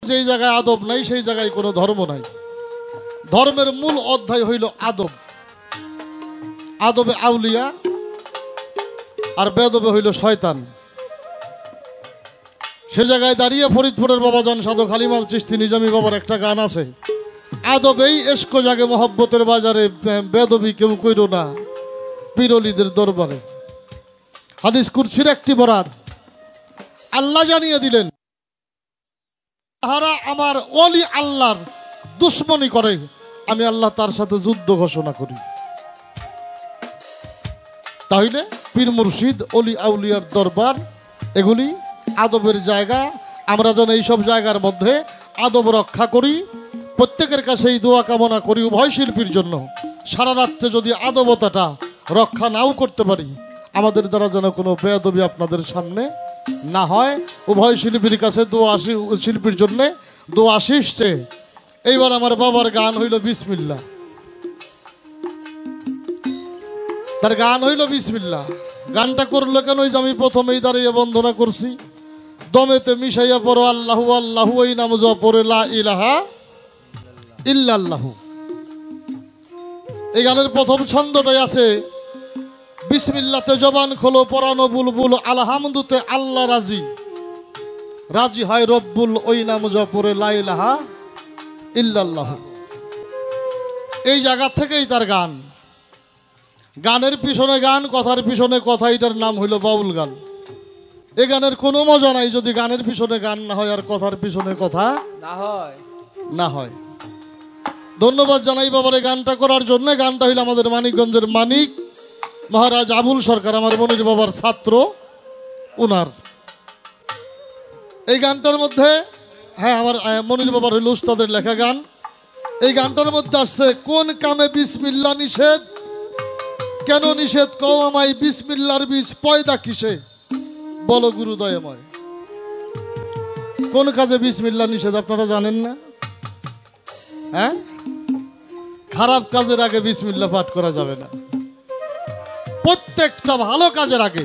যেই জায়গায় আদব নাই সেই জায়গায় কোনো ধর্ম নাই। ধর্মের মূল অধ্যায় হইল আদব। আদবে আউলিয়া আর বেদবে হইল শয়তান। সে জায়গায় দাঁড়িয়ে ফরিদপুরের বাবাজান সাধক হালিমাল চিশতি নিজামী বাবার একটা গান আছে, আদবেই এসকো জাগে মহব্বতের বাজারে, বেদবি কেউ কইর না পিরলিদের দরবারে। হাদিস কুরসির একটি বরাত আল্লাহ জানিয়ে দিলেন, যাহারা আমার ওলি আল্লাহর দুশ্মনী করে আমি আল্লাহ তার সাথে যুদ্ধ ঘোষণা করি। তাহলে পীর মুর্শিদ ওলি আউলিয়ার দরবার এগুলি আদবের জায়গা। আমরা যেন এইসব জায়গার মধ্যে আদব রক্ষা করি। প্রত্যেকের কাছে এই দোয়া কামনা করি উভয় শিল্পীর জন্য। সারা রাত্রে যদি আদবতাটা রক্ষা নাও করতে পারি, আমাদের দ্বারা যেন কোনো বেয়াদবি আপনাদের সামনে না হয়। উভয় শিল্পীর কাছে শিল্পীর জন্য দোয়া আশিস চেয়ে এইবার আমার বাবার গান হইল বিসমিল্লাহ। তার গান হইল বিসমিল্লাহ। গানটা করলো কেন? ওই যে আমি প্রথমেই দাঁড়িয়ে বন্দনা করছি, দমেতে মিশাইয়া পড়ো আল্লাহু আল্লাহু, এই নাম জপ পড়ে লা ইলাহা ইল্লাল্লাহু। এই গানের প্রথম ছন্দটাই আছে, বিসমিল্লাতে জবান খোলো পরানো বুলবুল, আলহামদুতে আল্লাহ রাজি, রাজি হয় রব্বুল, ওই নাম জপ পড়ে লা ইলাহা ইল্লাল্লাহু। এই জায়গা থেকেই তার গান। গানের পিছনে গান, কথার পিছনে কথা, এটার নাম হইল বাউল গান। এ গানের কোনো মজা নাই যদি গানের পিছনে গান না হয় আর কথার পিছনে কথা না হয়। ধন্যবাদ জানাই বাবার এই গানটা করার জন্য। গানটা হইল আমাদের মানিকগঞ্জের মানিক মহারাজ আবুল সরকার, আমার মনির বাবার ছাত্র, উনার এই গানটার মধ্যে, হ্যাঁ আমার মনির বাবার হইল উস্তাদের লেখা গান। এই গানটার মধ্যে আসছে, কোন কামে বিসমিল্লাহ নিষেধ, কেন নিষেধ কও আমায়, বিসমিল্লাহর বীজ পয়দা কিসে, বলো গুরু দয়াময়। কোন কাজে বিসমিল্লাহ নিষেধ আপনারা জানেন না? হ্যাঁ, খারাপ কাজের আগে বিসমিল্লাহ পাঠ করা যাবে না। প্রত্যেকটা ভালো কাজের আগে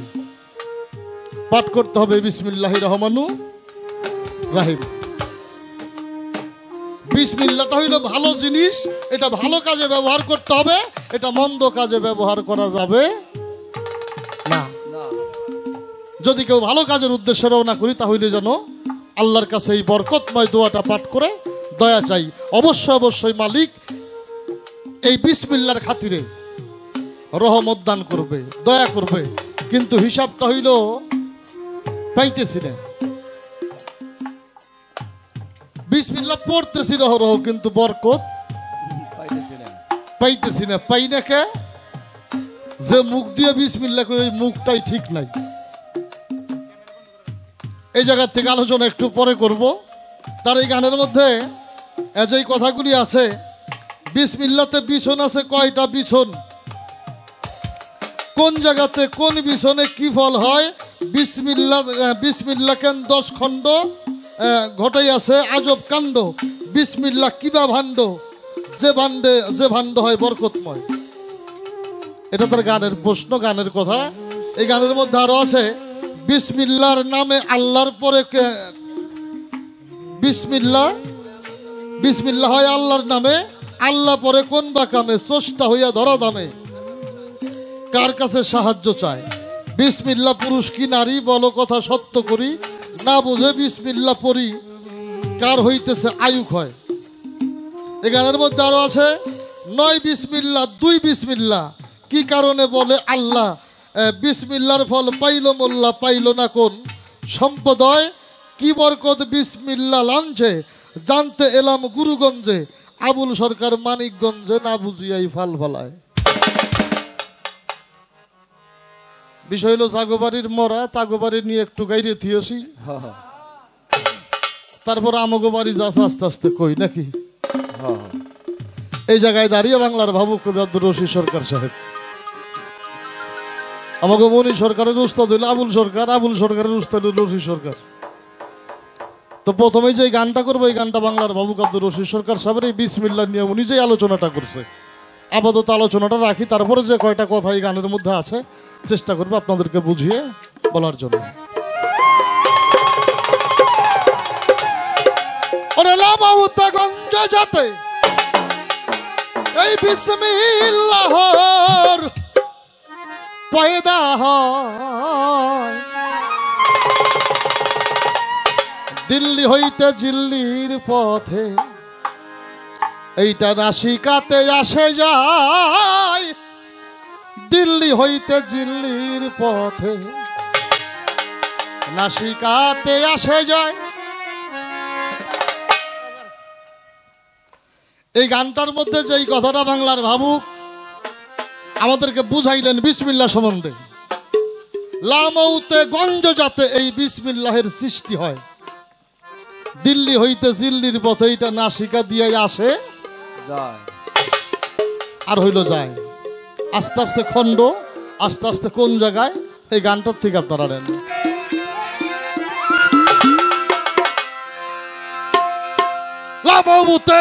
পাঠ করতে হবে বিসমিল্লাহির রহমানুর রাহিম। বিসমিল্লাহটা হইল ভালো জিনিস, এটা ভালো কাজে ব্যবহার করতে হবে, এটা মন্দ কাজে ব্যবহার করা যাবে না। যদি কেউ ভালো কাজের উদ্দেশ্যে রওনা করি তাহলে যেন আল্লাহর কাছে এই বরকতময় দোয়াটা পাঠ করে দয়া চাই। অবশ্যই অবশ্যই মালিক এই বিসমিল্লাহর খাতিরে রহমত দান করবে, দয়া করবে, কিন্তু হিসাবটা হইল পাইতেছি না। বিসমিল্লাহ পড়তেছি রহ রহ, কিন্তু বরকত পাইতেছি না। পাই না কে? যে মুখ দিয়ে বিসমিল্লাহ কই ওই মুখটাই ঠিক নাই। এই জায়গা থেকে আলোচনা একটু পরে করব। তার এই গানের মধ্যে যেই কথাগুলি আছে, বিসমিল্লাতে বিছন আছে কয়টা বিছন, কোন জায়গাতে কোন বিছনে কি ফল হয়, বিসমিল্লাহ কেন 10 খণ্ড ঘটাই আছে আজব কাণ্ড, বিসমিল্লাহ কিবা ভাণ্ড, যে ভাণ্ড হয় বরকতময়। এটা তার গানের প্রশ্ন, গানের কথা। এই গানের মধ্যে আরো আছে, বিসমিল্লাহর নামে আল্লাহর পরে বিসমিল্লাহ হয় আল্লাহর নামে, আল্লাহ পরে কোন বা কামে, স্রষ্টা হইয়া ধরা দামে কার কাছে সাহায্য চায়, বিসমিল্লাহ পুরুষ কি নারী, বলো কথা সত্য করি, না বুঝে বিসমিল্লাহ পড়ি কার হইতেছে আয়ু ক্ষয়। এই গানের মধ্যে আরো আছে, 9 বিসমিল্লাহ 2 বিসমিল্লাহ, কি কারণে বলে আল্লাহ, বিসমিল্লাহর ফল পাইল মোল্লা, পাইল না কোন সম্পদয়, কি বরকত বিসমিল্লাহ লাঞ্ছে, জানতে এলাম গুরুগঞ্জে, আবুল সরকার মানিকগঞ্জে, না বুঝিয়াই ফাল ফালায়। বিষয় হলো জাগোবাড়ির মরা, তাগোবাড়ি নিয়ে একটু গাইরে থিয়েছি, তারপর আমগো বাড়ি যাচ্ছে আস্তে আস্তে কই নাকি। এই জায়গায় দাঁড়িয়ে বাংলার ভাবুক কবি আব্দুর রশিদ সরকার সাহেব, আমাকে মনি সরকারের উস্তাদ হইল আবুল সরকার, আবুল সরকারের উস্তাদ হইল রশিদ সরকার। তো প্রথমেই যে গানটা করবো, এই গানটা বাংলার ভাবুক আব্দুর রশিদ সরকার সাহেবের এই বিসমিল্লাহ নিয়ে উনি যে আলোচনাটা করছে, আপাতত আলোচনাটা রাখি, তারপরে যে কয়টা কথা এই গানের মধ্যে আছে চেষ্টা করবো আপনাদেরকে বুঝিয়ে বলার জন্য। ও ওরে লামাউতে গঞ্জ যাতে এই বিসমিল্লাহর পয়দা হয় দিল্লি হইতে জিল্লির পথে এইটা নাসিকাতে আসে যায় দিল্লি হইতে জিল্লির পথে নাসিকাতে আসে যায়। এই গানটার মধ্যে যে এই কথাটা বাংলার ভাবুক আমাদেরকে বুঝাইলেন বিসমিল্লাহ সম্বন্ধে। লামৌতে গঞ্জ যাতে এই বিসমিল্লাহের সৃষ্টি হয় দিল্লি হইতে জিল্লির পথে এইটা নাসিকা দিয়ে আসে আর হইল যায়। আস্তে আস্তে খণ্ড আস্তে আস্তে কোন জায়গায় এই গানটার থেকে আপনারা নেন। লামৌতে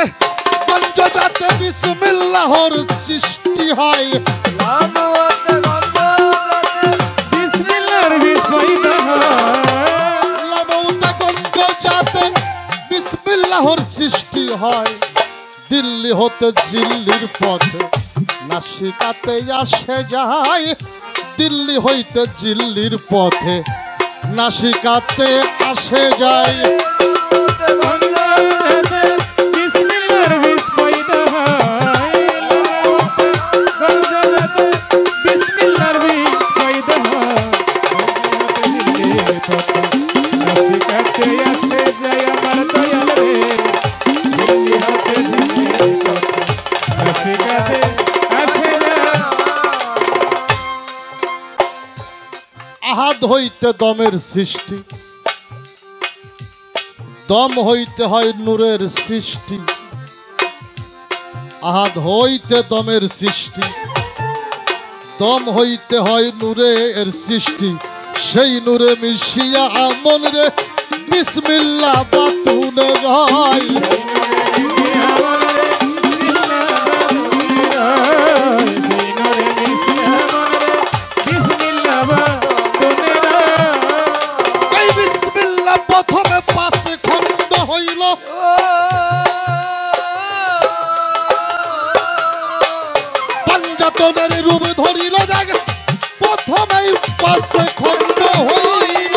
গঞ্জ যাতে বিসমিল্লাহর সৃষ্টি হয় বিসমিল্লাহর সৃষ্টি হয় দিল্লি হতে জিল্লির পথে নাসিকাতে আসে যায় দিল্লি হইতে জিল্লির পথে নাসিকাতে আসে যায়। আহাদ হইতে দমের সৃষ্টি দম হইতে হয় নূরের সৃষ্টি আহাদ হইতে দমের সৃষ্টি দম হইতে হয় নূরের সৃষ্টি সেই নূরে মিশিয়া আমন রে বিসমিল্লাহ বাতুনে রয়। প্রথমে পাশে খণ্ড হইল পাঞ্জাতনের রূপ ধরিল জাগে প্রথমেই পাশে খণ্ড হইল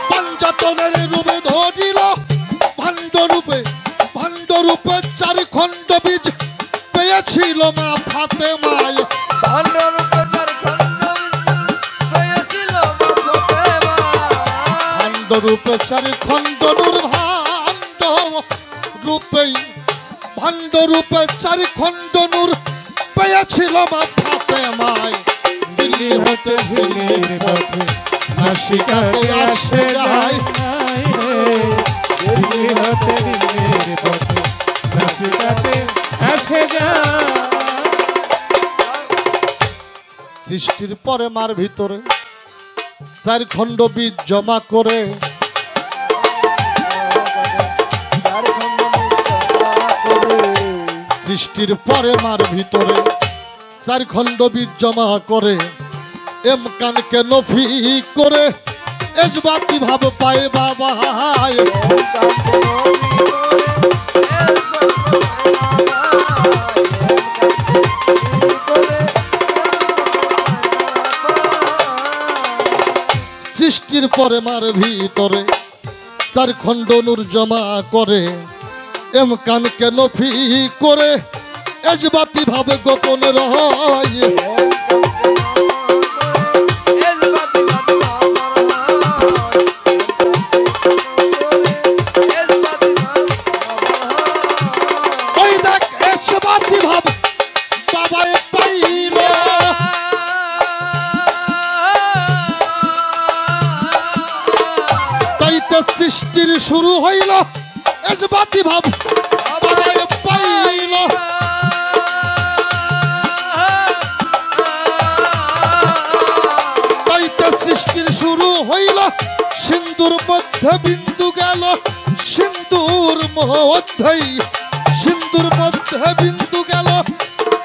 পাঞ্জাতনের রূপ ধরিল ভাণ্ড রূপে চারি খণ্ড বীজ পেয়েছিল মা ফাতেমায় রূপে চারি খণ্ড নূর ভাণ্ড রূপে চারি খণ্ড নূর পেয়েছিল মা ফাতেমায় দিল্লি হতে জিল্লির পথে নাসিকাতে আসে যায় দিল্লি হতে জিল্লির পথে নাসিকাতে আসে যায়। সৃষ্টির পরে মার ভিতরে চার খণ্ড বীজ জমা করে সৃষ্টির পরে মার ভিতরে চার খণ্ড বীজ জমা করে এম কানকে নফি করে এজবাতি ভাব পায় বাবা সৃষ্টির পরে মার ভিতরে চার খণ্ড নূর জমা করে এম কানকে নফি করে এজবাতি ভাবে গোপন রয়। ওই দেখ এজবাতি ভাব বাবায় পাইল তাইতে সৃষ্টির শুরু হইল এজবাতি ভাব বাবায় পাইল তাইতে সৃষ্টির শুরু হইল সিন্ধুর মধ্যে বিন্দু গেল সিন্ধুর মধ্যে বিন্দু গেল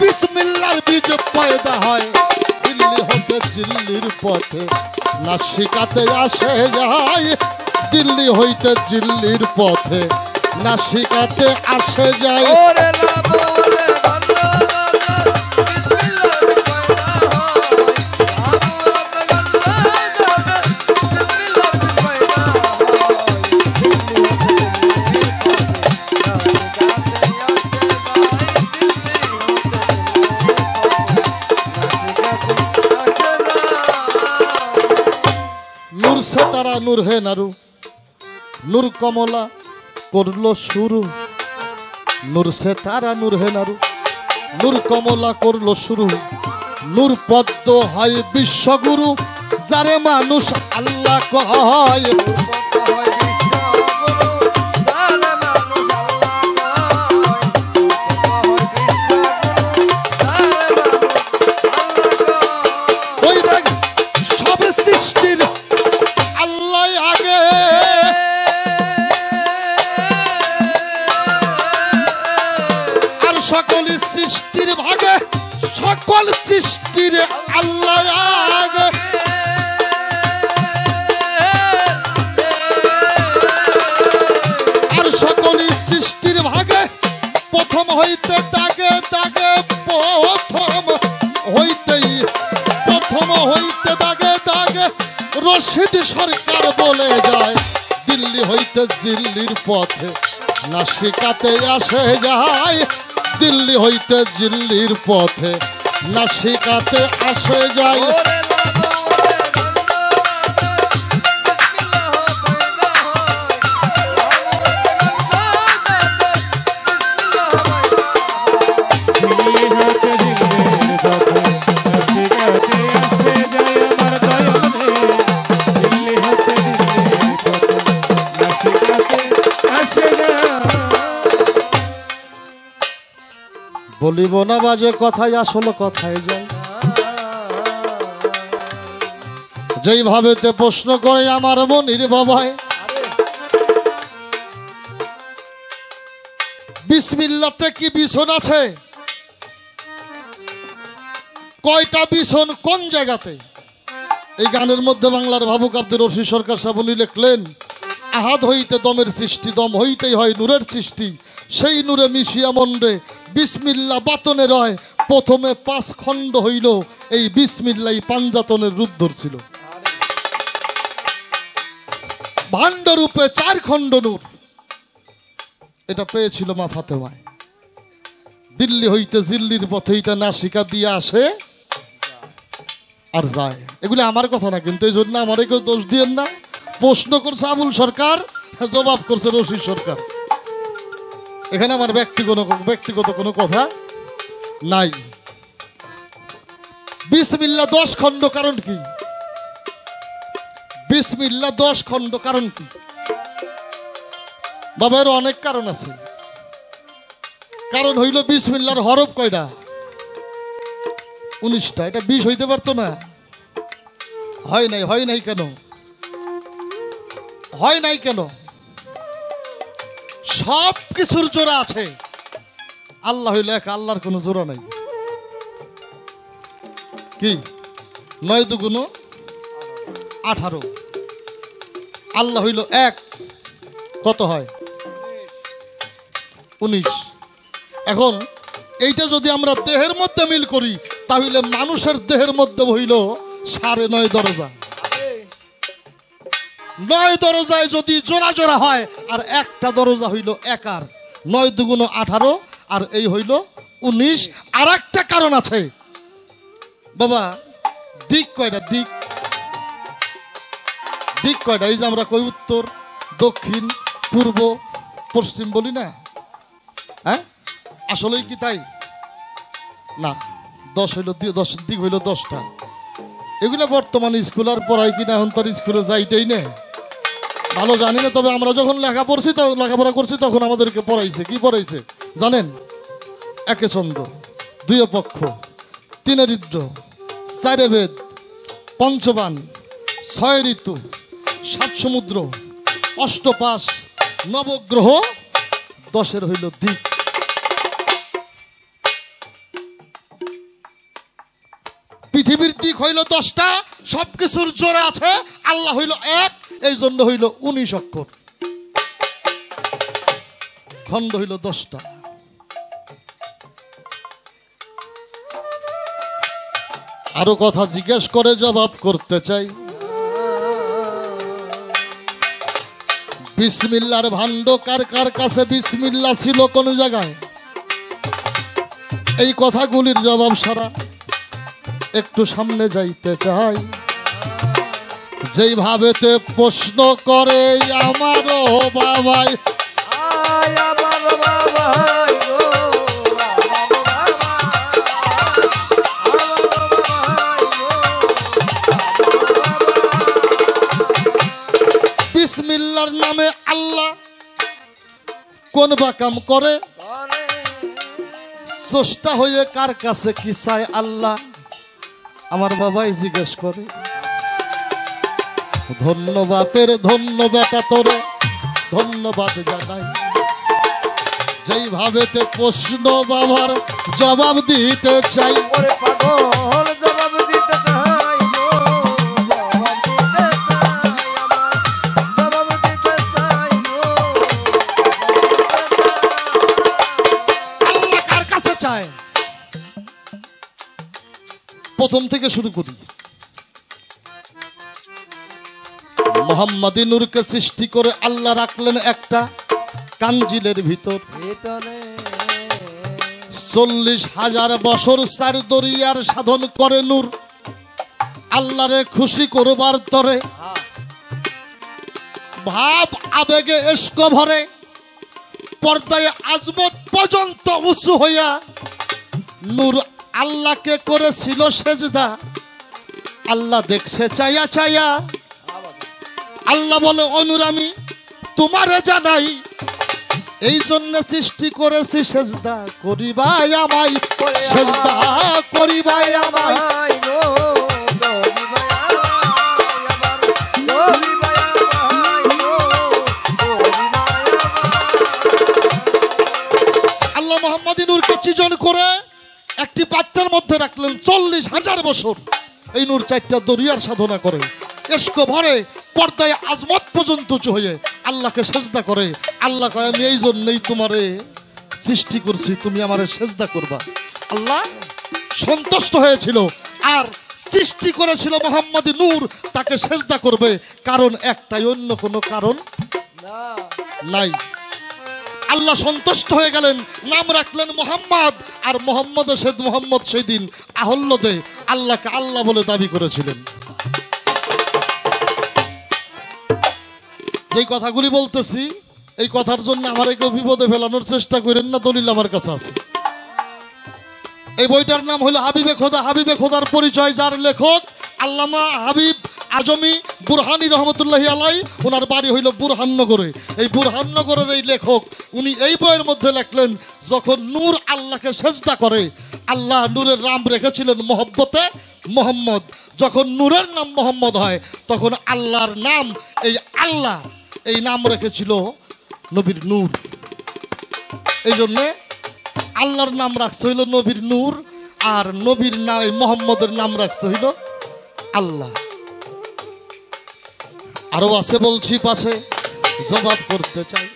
বিসমিল্লাহর বীজ পয়দা হয় দিল্লি হতে দিল্লির পথে নাসিকাতে আসে যায়, দিল্লি হইতে দিল্লির পথে নাসিকাতে আসে যায়। নূর সে তারা নূর হে নারু, নূর কমলা করলো শুরু। নূর সে তারা নূর হে নারু, নূর কমলা করলো শুরু। নূর পদ্ম হয় বিশ্বগুরু, যারে মানুষ আল্লাহ কয়। ওই দেখ সব সৃষ্টির আল্লাহ আগে, আর সকল সৃষ্টির ভাগে, সকল সৃষ্টির আল্লাহ আগে। আর সকল সৃষ্টির ভাগে প্রথম হইতে দাগে দাগে, প্রথম হইতেই প্রথম হইতে দাগে দাগে রশিদ সরকার বলে যায়, দিল্লি হইতে দিল্লির পথে নাসিকাতে আসে যায়, দিল্লি হইতে দিল্লির পথে নাসিকাতে আসে যায়। বলিব না বাজে কথায় আসলে কথায় যায়, যেইভাবেতে প্রশ্ন করে আমার মনির বাবায়। বিসমিল্লাতে কি বিছন আছে? কয়টা বিছন কোন জায়গাতে? এই গানের মধ্যে বাংলার ভাবুক আব্দুর রশিদ সরকার সাহেব উনি লিখলেন, আহাদ হইতে দমের সৃষ্টি, দম হইতেই হয় নূরের সৃষ্টি, সেই নূরে মিশিয়া মন্ডে বিসমিল্লা বাতনে রয়, প্রথমে 5 খণ্ড হইল, এই বিসমিল্লাই পাঞ্জাতনের রূপ ধরছিল। ভাণ্ড রূপে 4 খণ্ড নূর, এটা পেয়েছিল মা ফাতেমায়। দিল্লি হইতে দিল্লির পথে এটা নাসিকা দিয়ে আসে আর যায়। এগুলো আমার কথা না কিন্তু, এই জন্য আমার কেউ দোষ দিয়েন না। প্রশ্ন করছে আবুল সরকার, জবাব করছে রশিদ সরকার। এখানে আমার ব্যক্তিগত কোনো কথা নাই। বিসমিল্লাহ 10 খণ্ড, কারণ কি? বিসমিল্লাহ 10 খণ্ড কারণ কি? বাবা এর অনেক কারণ আছে। কারণ হইল বিসমিল্লাহর হরফ কয়টা? 19টা। এটা 20 হইতে পারতো না? হয় নাই কেন? হয় নাই কেন? সব কিছুর জোড়া আছে, আল্লাহ হইল এক, আল্লাহর কোনো জোড়া নাই। কি 9 দুগুণ 18, আল্লাহ হইল এক, কত হয়? 19। এখন এইটা যদি আমরা দেহের মধ্যে মিল করি, তাহলে মানুষের দেহের মধ্যে হইল 9.5 দরজা। 9 দরজায় যদি জোড়া জোড়া হয়, আর একটা দরজা হইল একার, 9 দুগুণ 18, আর এই হইল 19। আর একটা কারণ আছে বাবা, দিক কয়টা? দিক কয়টা? এই যে আমরা কই উত্তর, দক্ষিণ, পূর্ব, পশ্চিম বলি না, হ্যাঁ? আসলেই কি তাই না? 10 হইল, 10 দিক হইল 10টা। এগুলা বর্তমানে স্কুল আর পড়াই কিনা, এখন তার স্কুলে যাইতেই না, ভালো জানি না। তবে আমরা যখন লেখাপড়া করছি তখন আমাদেরকে পড়াইছে। কি পড়াইছে জানেন? 1 ছন্দ, 2 পক্ষ, 3 ঋদ্র, 4 বেদ, 5 বাণ, 6 ঋতু, 7 সমুদ্র, 8 পাশ, নবগ্রহ, 10 হইল দিক। পৃথিবী পৃথিবীর দিক হইল 10টা, সবকিছুর জোরে আছে আল্লাহ হইল এক, এই জন্য হইল 19 অক্ষর, খণ্ড হইল 10টা। আরো কথা জিজ্ঞেস করে জবাব করতে চাই। বিসমিল্লাহর ভাণ্ড কার কার কাছে বিসমিল্লাহ ছিল কোন জায়গায়? এই কথাগুলির জবাব সারা একটু সামনে যাইতে চাই। যেইভাবেতে প্রশ্ন করে আমারও বাবাই, বিসমিল্লাহর নামে আল্লাহ কোন বা কাম করে, স্রষ্টা হয়ে কার কাছে কি চায় আল্লাহ? আমার বাবাই জিজ্ঞেস করে। ধন্যবাদের ধন্যবাদ তোরে ধন্যবাদ জানাই, যেইভাবেতে প্রশ্ন বাবার জবাব দিতে চাই। প্রথম থেকে শুরু করি। মোহাম্মদী নূরকে সৃষ্টি করে আল্লাহ রাখলেন একটা কাঞ্জিলের ভিতর। 40,000 বছর চার দরিয়ার সাধন করে নূর আল্লাহরে খুশি করবার তরে। ভাব আবেগে ইশক ভরে পর্দায় আজমত পর্যন্ত উঁচু হইয়া নূর আল্লাহকে করেছিল সেজদা। আল্লাহ দেখছে চাইয়া চাইয়া, আল্লাহ বলে অনুর আমি তোমারে জানাই, এই জন্য সৃষ্টি করেছি সেজদা করিবাই আমায়, সেজদা করিবাই আমায়। আল্লাহ মোহাম্মদী নূরকে সৃজন করে একটি পাত্রের মধ্যে রাখলেন। 40,000 বছর এই নূর 4টা দরিয়ার সাধনা করে, ইশক ভরে পর্দায় আজমত পর্যন্ত উঁচু হয়ে আল্লাহকে সেজদা করে। আল্লাহ কয় আমি এই জন্যই তোমারে সৃষ্টি করছি, তুমি আমারে সেজদা করবা। আল্লাহ সন্তুষ্ট হয়েছিল আর সৃষ্টি করেছিল মোহাম্মদী নূর তাকে সেজদা করবে, কারণ একটাই, অন্য কোনো কারণ নাই। আল্লাহ সন্তুষ্ট হয়ে গেলেন, নাম রাখলেন মোহাম্মদ। আর মোহাম্মদ সেদিন আহল্যদে আল্লাহকে আল্লাহ বলে দাবি করেছিলেন। যে কথাগুলি বলতেছি এই কথার জন্য আমার কেউ বিপদে ফেলানোর চেষ্টা করেন না, দলিল আমার কাছে আছে। এই বইটার নাম হলো হাবিবে খোদা। হাবিবে খোদার পরিচয়, যার লেখক আল্লামা হাবিব আজমি বুরহানি রহমতুল্লাহি আলাই। ওনার বাড়ি হইল বুরহাননগরে। এই বুরহাননগরের এই লেখক উনি এই বইয়ের মধ্যে লেখলেন, যখন নূর আল্লাহকে সেজদা করে আল্লাহ নূরের নাম রেখেছিলেন মহব্বতে মোহাম্মদ। যখন নূরের নাম মোহাম্মদ হয় তখন আল্লাহর নাম এই আল্লাহ, এই নাম রেখেছিল নবীর নূর। এই জন্যে আল্লাহর নাম রাখছে হইল নবীর নূর, আর নবীর নাম মোহাম্মদের নাম রাখছে হইল আল্লাহ। আরো আছে বলছি পাশে, জবাব করতে চাই।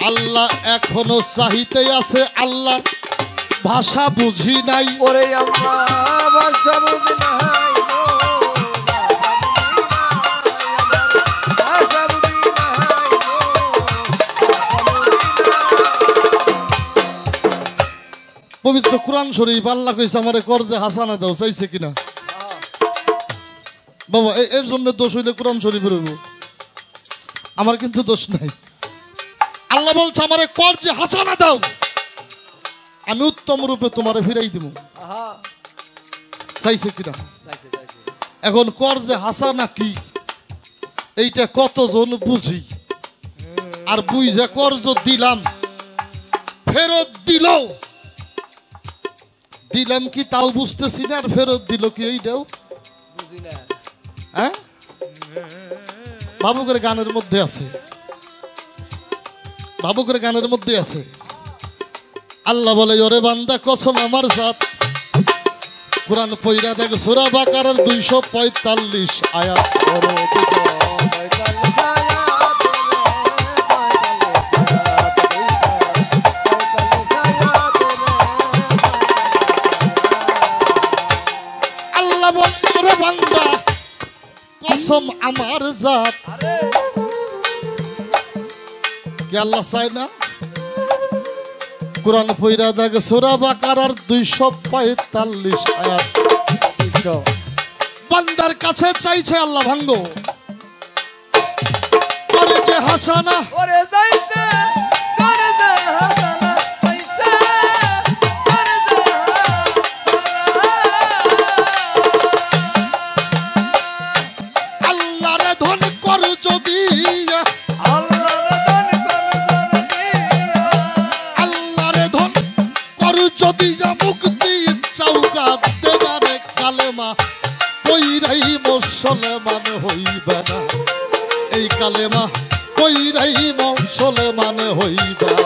আল্লাহ এখনো চাহিতে আছে, আল্লাহ ভাষা বুঝি নাই। ওরে আমরা ভাষা বুঝি নাই, পবিত্র কুরআন শরীফ আল্লাহ কইছে আমারে করজে হাসানা দাও, চাইছে কিনা বাবা? এর জন্য দোষ হইলে কুরআন শরীফের হইব, আমার কিন্তু দোষ নাই। আল্লাহ বলছে আমারে করজে হাসানা দাও, আমি উত্তম রূপে তোমারে ফিরাই দিব। চাইছে কিনা? এখন করজে হাসানা কি এইটা কতজন বুঝি, আর বুঝে করজ দিলাম ফেরত দিলাম কি তাও বুঝতেছি না, আর ফেরত দিল কি এইটাও বুঝি না। হ্যাঁ, বাবুকের গানের মধ্যে আছে, বাবুকের গানের মধ্যে আছে, আল্লাহ বলে ওরে বান্দা কসম আমার জাত কোরআন পইরা দেখ সূরা বাকারার 245 আয়াত। আল্লাহ বলে বান্দা কসম আমার জাত, কি আল্লাহ চায় না? কোরআন পইরা দেখ সূরা বাকারার 245 আয়াত। বান্দার কাছে চাইছে আল্লাহ ভাঙ্গো করে যে হাসানা, আল্লাহরে ধন কর যদি, আল্লাহরে ধন কর যদি যা মুক্তি চাউকা দেবারে কালেমা কইরাই মুসলমান হইবে না, এই কালেমা কইরাই মুসলমান হইবে না।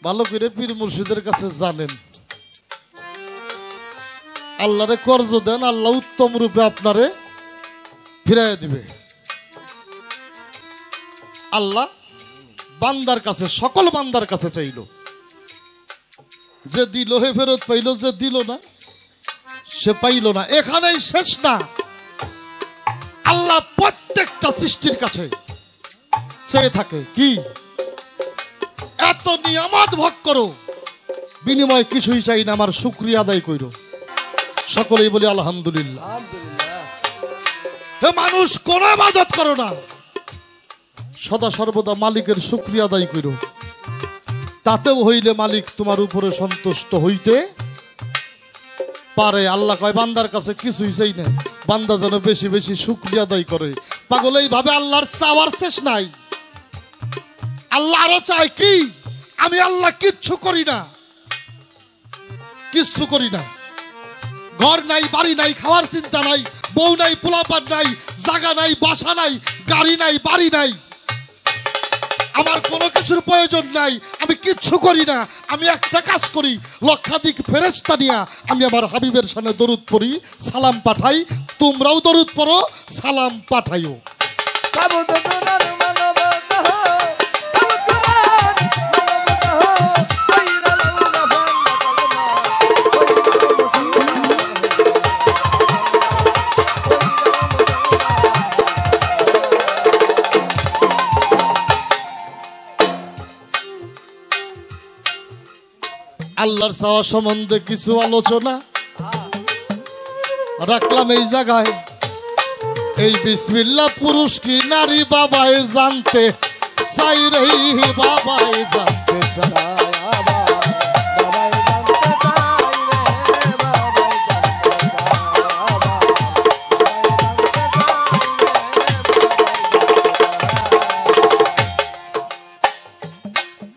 ভালো করে পীর মুর্শিদের কাছে জানেন, আল্লাহরে কর্জ দেন, আল্লাহ উত্তম রূপে আপনারে ফিরাইয়া দিবে। আল্লাহ বান্দার কাছে, সকল বান্দার কাছে চাইল, যে দিল হে ফেরত পাইল, যে দিল না সে পাইল না। এখানেই শেষ না, আল্লাহ প্রত্যেকটা সৃষ্টির কাছে চেয়ে থাকে কি? এত নিয়ামত ভোগ করো, বিনিময় কিছুই চাই না, আমার শুকরিয়া আদায় করো। সকলেই বলি আলহামদুলিল্লাহ। হে মানুষ, কোন ইবাদত করো না, সদা সর্বদা মালিকের শুকরিয়া আদায় করো, তাতেও হইলে মালিক তোমার উপরে সন্তুষ্ট হইতে পারে। আল্লাহ কয় বান্দার কাছে কিছুই চাই না, বান্দা যেন বেশি বেশি শুকরিয়া আদায় করে। পাগল এইভাবে আল্লাহর চাওয়ার শেষ নাই। আল্লাহ আরো চায় কি? আমি আল্লাহ কিচ্ছু করি না, কিচ্ছু করি না, ঘর নাই, বাড়ি নাই, খাওয়ার চিন্তা নাই, বউ নাই, পোলাপান নাই, জায়গা নাই, বাসা নাই, গাড়ি নাই, বাড়ি নাই, আমার কোনো কিছুর প্রয়োজন নাই, আমি কিচ্ছু করি না। আমি একটা কাজ করি, লক্ষাধিক ফেরেশতা নিয়া আমি আমার হাবিবের সামনে দরুদ পড়ি, সালাম পাঠাই। তোমরাও দরুদ পড়ো, সালাম পাঠাইও। আল্লাহর চাওয়া সম্বন্ধে কিছু আলোচনা রাখলাম এই জায়গায়। এই বিসমিল্লাহ পুরুষ কি নারী বাবাই জানতে চাই রে, বাবাই জানতে চাই।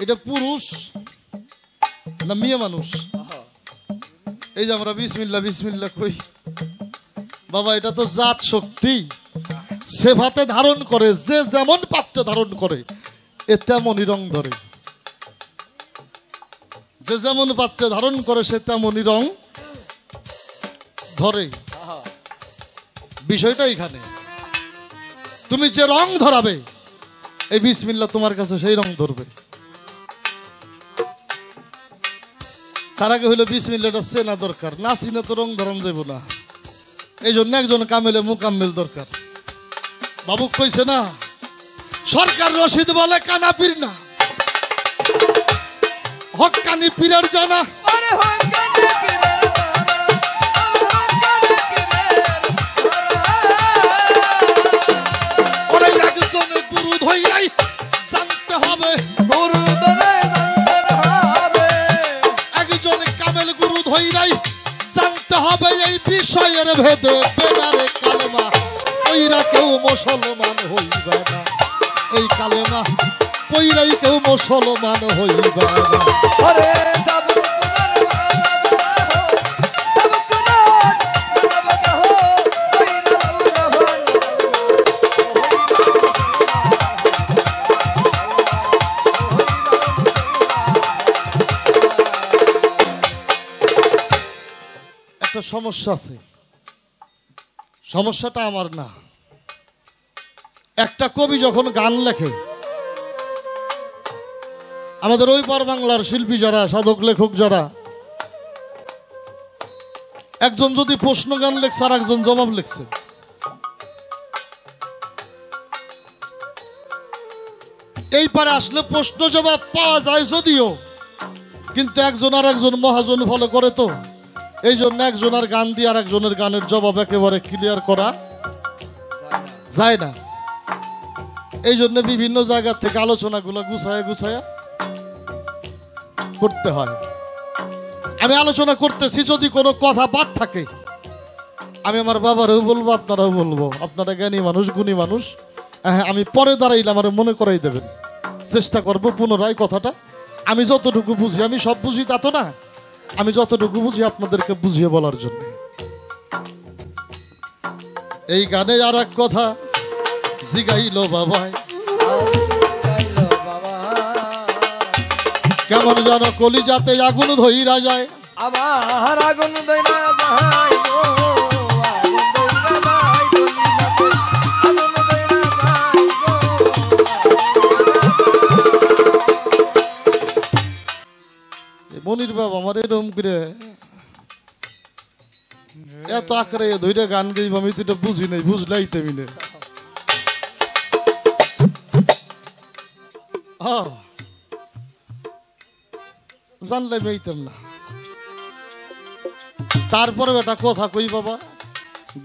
এটা পুরুষ না মেয়ে মানুষ? এই যে আমরা বিসমিল্লাহ বিসমিল্লাহ কই, বাবা এটা তো জাত শক্তি, সেভাতে ধারণ করে, যে যেমন পাত্রে ধারণ করে এ তেমনই রং ধরে, যে যেমন পাত্রে ধারণ করে সে তেমনই রং ধরে। বিষয়টা এখানে, তুমি যে রং ধরাবে এই বিসমিল্লাহ তোমার কাছে সেই রং ধরবে। তার আগে হইলো বিসমিল্লাহটা চেনা দরকার, না চিনে তো রং ধরন যাইব না। এই জন্য একজন কামেলে মুকাম্মেল দরকার। বাবুক কইছে না, সরকার রশিদ বলে কানা পীর না, হক্কানি পীরের জানা। ওরে একজন গুরু ধইরাই জানতে হবে, একজন কামেল গুরু ধইরাই ভেদে বেনারে কালেমা পইরা কেউ মুসলমান হইবে না। এই কালেমা পইরাই কেউ মুসলমান হইবে না। ওরে তাবু একটা সমস্যা আছে, সমস্যাটা আমার না। একটা কবি যখন গান লেখে, আমাদের ওই পার বাংলার শিল্পী যারা, সাধক লেখক যারা, একজন যদি প্রশ্ন গান লেখছে আর একজন জবাব লিখছে, এই পারে আসলে প্রশ্ন জবাব পাওয়া যায় যদিও, কিন্তু একজন আর একজন মহাজন ফলো করে, তো এই জন্য একজনের গান দিয়ে আর একজনের গানের জবাব একেবারে ক্লিয়ার করা যায় না। এই জন্য বিভিন্ন জায়গা থেকে আলোচনাগুলো গুছায়া গুছায়া করতে হয়। আমি আলোচনা করতেছি, যদি কোনো কথা বাদ থাকে আমি আমার বাবারও বলবো, আপনারাও বলবো। আপনারা জ্ঞানী মানুষ, গুণী মানুষ, হ্যাঁ আমি পরে দাঁড়াইলে আমার মনে করাই দেবেন। চেষ্টা করব পুনরায় কথাটা, আমি যতটুকু বুঝি, আমি সব বুঝি তা তো না, আমি যতটুকু বুঝি আপনাদেরকে বুঝিয়ে বলার জন্য। এই গানে আর এক কথা জিগাইলো বাবাই, কেমন যেন কলিজাতে আগুন ধইরা যায়। আমার আগুন দইরা যায় গো, আগুন দইরা যায় কলিজাতে, আগুন দইরা যায় গো। মনির বাবা আমার এরকম করে এত আকারে ধইরা গান গাইব, আমি তো এটা বুঝি নাই, বুঝলাই তেমি না। জানলে মেইতাম না। তারপরে একটা কথা কই বাবা,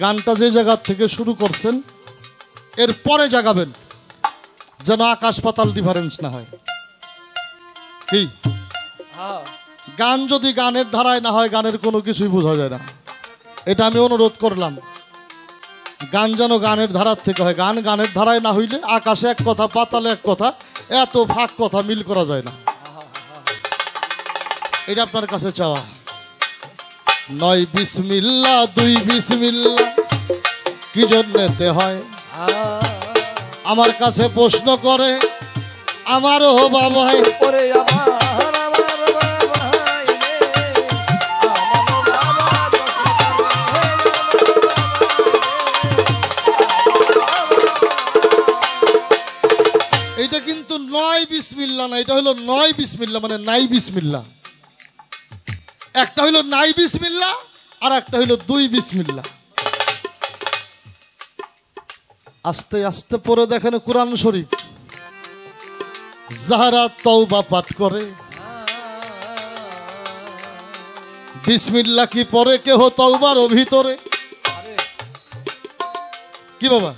গানটা যে জায়গা থেকে শুরু করছেন এর পরে জাগাবেন, যেন আকাশ পাতাল ডিফারেন্স না হয়। কি গান যদি গানের ধারায় না হয়, গানের কোনো কিছুই বোঝা যায় না। এটা আমি অনুরোধ করলাম, গান যেন গানের ধারার থেকে হয়। গান গানের ধারায় না হইলে আকাশে এক কথা, পাতালে এক কথা, এত ফাঁক কথা মিল করা যায় না। এটা আপনার কাছে চাওয়া। নয় বিসমিল্লাহ, দুই বিসমিল্লাহ কি জন্যতে হয়, আমার কাছে প্রশ্ন করে আমারও বাবা। ওরে আমার এইটা কিন্তু নয় বিসমিল্লাহ না, এটা হলো নয় বিসমিল্লাহ, মানে নাই বিসমিল্লাহ। একটা হইলো নাই বিসমিল্লাহ আর একটা হইলো দুই বিসমিল্লাহ। আস্তে আস্তে পড়ে দেখেন কোরআন শরীফ, যাহারা তওবা পাঠ করে বিসমিল্লাহ কি পরে কেহ তওবার ভিতরে। কি বাবা,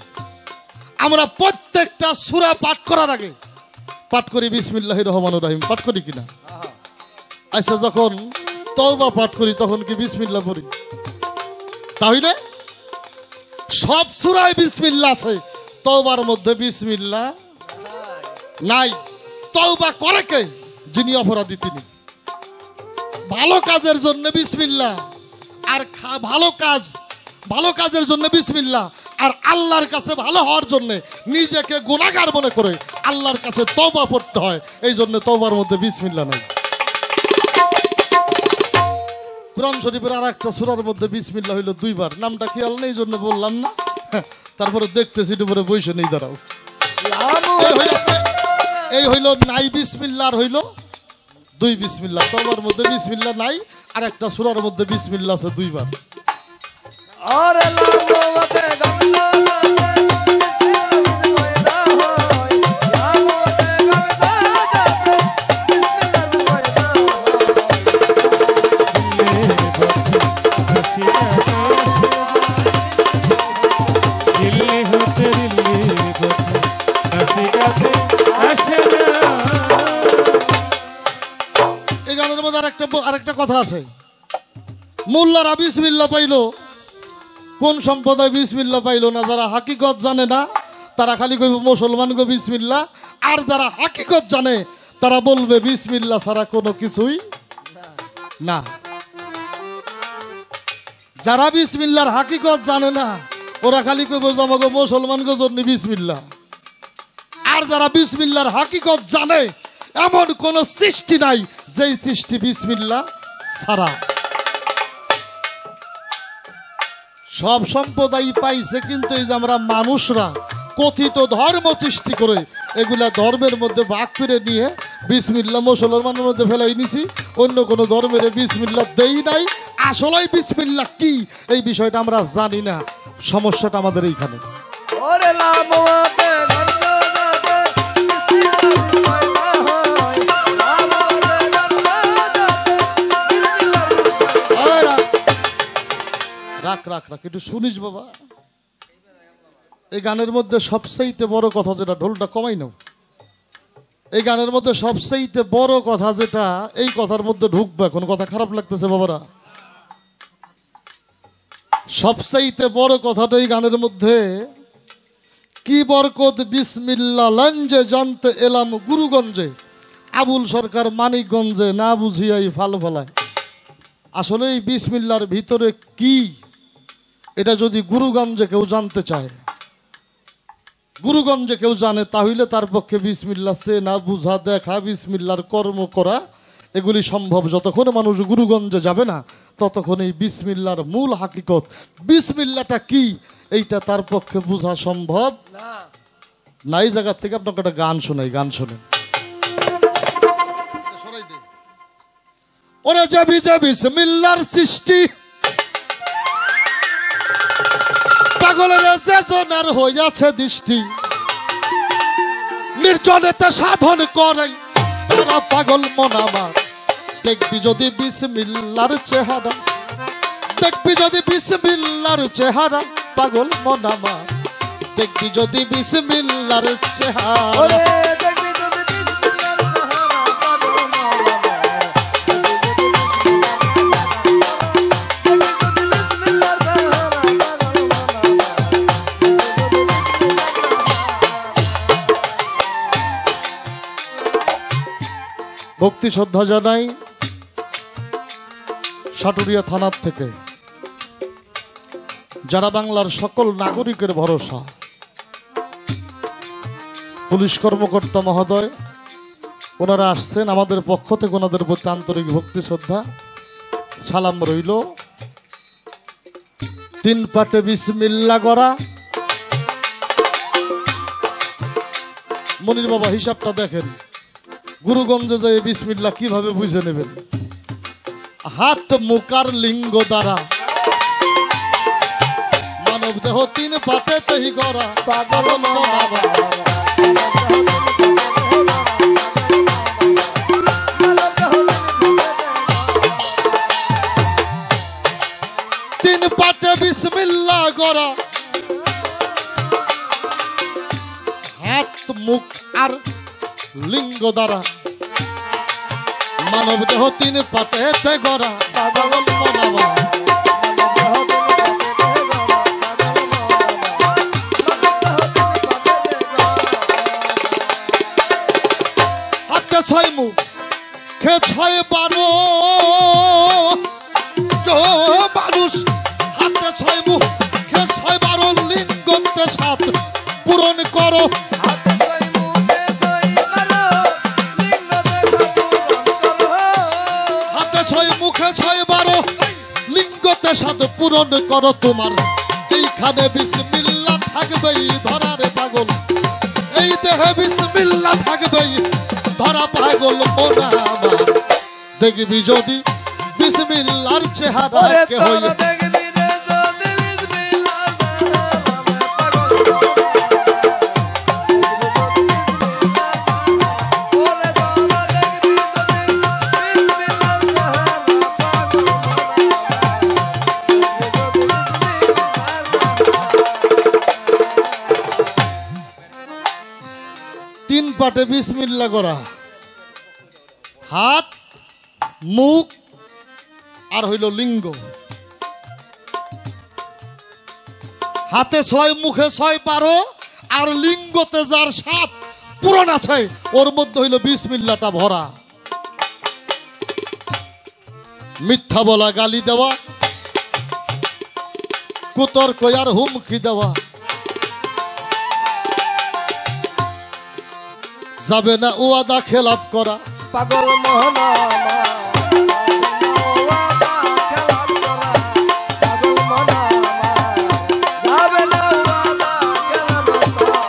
আমরা প্রত্যেকটা সূরা পাঠ করার আগে পাঠ করি বিসমিল্লাহির রহমানির রহিম, পাঠ করি কিনা? আচ্ছা, যখন তওবা পাঠ করি তখন কি বিসমিল্লাহ পড়ি? তাহলে সব সূরায় বিসমিল্লাহ আছে, তওবার মধ্যে বিসমিল্লাহ নাই। তওবা করে কে? যিনি অপরাধী তিনি। ভালো কাজের জন্য বিসমিল্লাহ, আর ভালো কাজের জন্য বিসমিল্লাহ, আর আল্লাহর কাছে ভালো হওয়ার জন্য নিজেকে গুনাহগার মনে করে আল্লাহর কাছে তওবা পড়তে হয়। এই জন্য তওবার মধ্যে বিসমিল্লাহ নাই। কোরআন শরীফের আর একটা সূরার মধ্যে বিসমিল্লাহ হইল দুইবার, নামটা খেয়াল নেই, এই জন্য বললাম না। তারপরে দেখতেছি উপরে বসে নেই, দাঁড়াও। এই হইল নাই বিসমিল্লাহ, আর হইল দুই বিসমিল্লাহ। তওবার মধ্যে বিসমিল্লাহ নাই, আর একটা সূরার মধ্যে বিসমিল্লাহ আছে দুইবার। আরে লামতে গামলা আরেকটা কথা আছে, মোল্লারা বিসমিল্লাহ পাইলো কোন সম্প্রদায় বিসমিল্লাহ পাইল না? যারা হাকিকত জানে না তারা খালি কইবে মুসলমান গো বিসমিল্লাহ, আর যারা হাকিকত জানে তারা বলবে বিসমিল্লাহ ছাড়া কোনো কিছুই না। যারা বিসমিল্লাহর হাকিকত জানে না ওরা খালি কইবে আমাকে মুসলমান গো জন্য বিসমিল্লাহ। আর যারা বিসমিল্লাহর হাকিকত জানে এমন কোন সৃষ্টি নাই যেই সৃষ্টি বিসমিল্লাহ ছাড়া। সব সম্প্রদায় পাইছে, কিন্তু এই যে আমরা মানুষরা কথিত ধর্ম সৃষ্টি করে এগুলা ধর্মের মধ্যে ভাগ করে নিয়ে বিসমিল্লাহ মুসলমানের মধ্যে ফেলাই নিছি, অন্য কোনো ধর্মের বিসমিল্লাহ দেই নাই। আসলে বিসমিল্লাহ কি এই বিষয়টা আমরা জানি না। সমস্যাটা আমাদের এইখানে। ওরে লামওয়াতে গন্ধদাতে বিসমিল্লাহ হয়, লামওয়াতে গন্ধদাতে। রাখ রাখ রাখ, একটু শুনিস বাবা। এই গানের মধ্যে সবচেয়ে বড় কথা যেটা, ঢোলটা কমাই নাও। এই গানের মধ্যে সবচেয়ে বড় কথা যেটা, এই কথার মধ্যে ঢুকবে। এখন কথা খারাপ লাগতেছে বাবারা? সবচেয়ে বড় কথাটা এই গানের মধ্যে কি বরকত বিসমিল্লাহ লঞ্জে জানতে এলাম গুরুগঞ্জে, আবুল সরকার মানিকগঞ্জে না বুঝিয়াই ফাল ফলায়। আসলে এই বিসমিল্লাহর ভিতরে কি, এটা যদি গুরুগঞ্জে কেউ জানতে চায়, গুরুগঞ্জে কেউ জানে, তাহলে তার পক্ষে বিসমিল্লাহ সে না বুঝা, দেখা, বিসমিল্লাহর কর্ম করা এগুলি সম্ভব। যতক্ষণ মানুষ গুরুগঞ্জে যাবে না ততক্ষণ এই বিসমিল্লাহর মূল হাকিকত, বিসমিল্লাহটা কি, এইটা তার পক্ষে বোঝা সম্ভব না। এই জায়গা থেকে আপনাকে একটা গান শোনাই, গান শোনেন। ওরে যাবি যে বিসমিল্লাহর সৃষ্টি, পাগলের চেতনার হইয়াছে দৃষ্টি, নির্জনেতে সাধন করে তারা পাগল মন আমার। দেখবি যদি বিসমিল্লাহর চেহারা, দেখবি যদি বিসমিল্লাহর চেহারা, পাগল মন আমার। দেখবি যদি বিসমিল্লাহর চেহারা, ভক্তি শ্রদ্ধা জানাই সাটুরিয়া থানার থেকে, যারা বাংলার সকল নাগরিকের ভরসা, পুলিশ কর্মকর্তা মহোদয় ওনারা আসছেন, আমাদের পক্ষ থেকে ওনাদের প্রতি আন্তরিক ভক্তি শ্রদ্ধা সালাম রইল। 3 পাটে বিসমিল্লাহ করা। মনির বাবা হিসাবটা দেখেন, গুরুগঞ্জে যায় বিসমিল্লাহ কিভাবে বুঝে নেবেন? হাত মুকার লিঙ্গ দ্বারা মানব দেহ 3 পাটে তেহি গড়া, পাগল মনাবা। 3 পাটে বিসমিল্লাহ গড়া, হাত মুখ আর লিঙ্গ দ্বারা মানব দেহ 3 পাতে গড়া, পাগল মনাবা। হাতে 6 মুখ, খে 6 বারো মানুষ। হাতে 6 মুখ, খে 6 বারো, লিঙ্গতে 7 পূরণ করো। মুখে 6 বারো, লিঙ্গতে 7 পূরণ করো তোমার। এইখানে বিসমিল্লাহ থাকবেই ধরার পাগল, এই দেহে বিসমিল্লাহ থাকবেই ধরা পাগল ওনা আমার। দেখবি যদি বিসমিল্লাহর চেহারা কে হইল, পাটে বিসমিল্লাহ করা, হাত মুখ আর হইল লিঙ্গ। হাতে 6 মুখে 6 12 আর লিঙ্গতে যার 7 পূরণ আছে ওর মধ্যে হইল বিসমিল্লাহটা ভরা। মিথ্যা বলা, গালি দেওয়া, কুতর্ক আর হুমকি দেওয়া যাবে না, ওয়াদা খেলাপ করা। পাগল মোহন আমার ওয়াদা খেলাপ করা, পাগল মোহন আমার যাবে না ওয়াদা খেলাপ করা।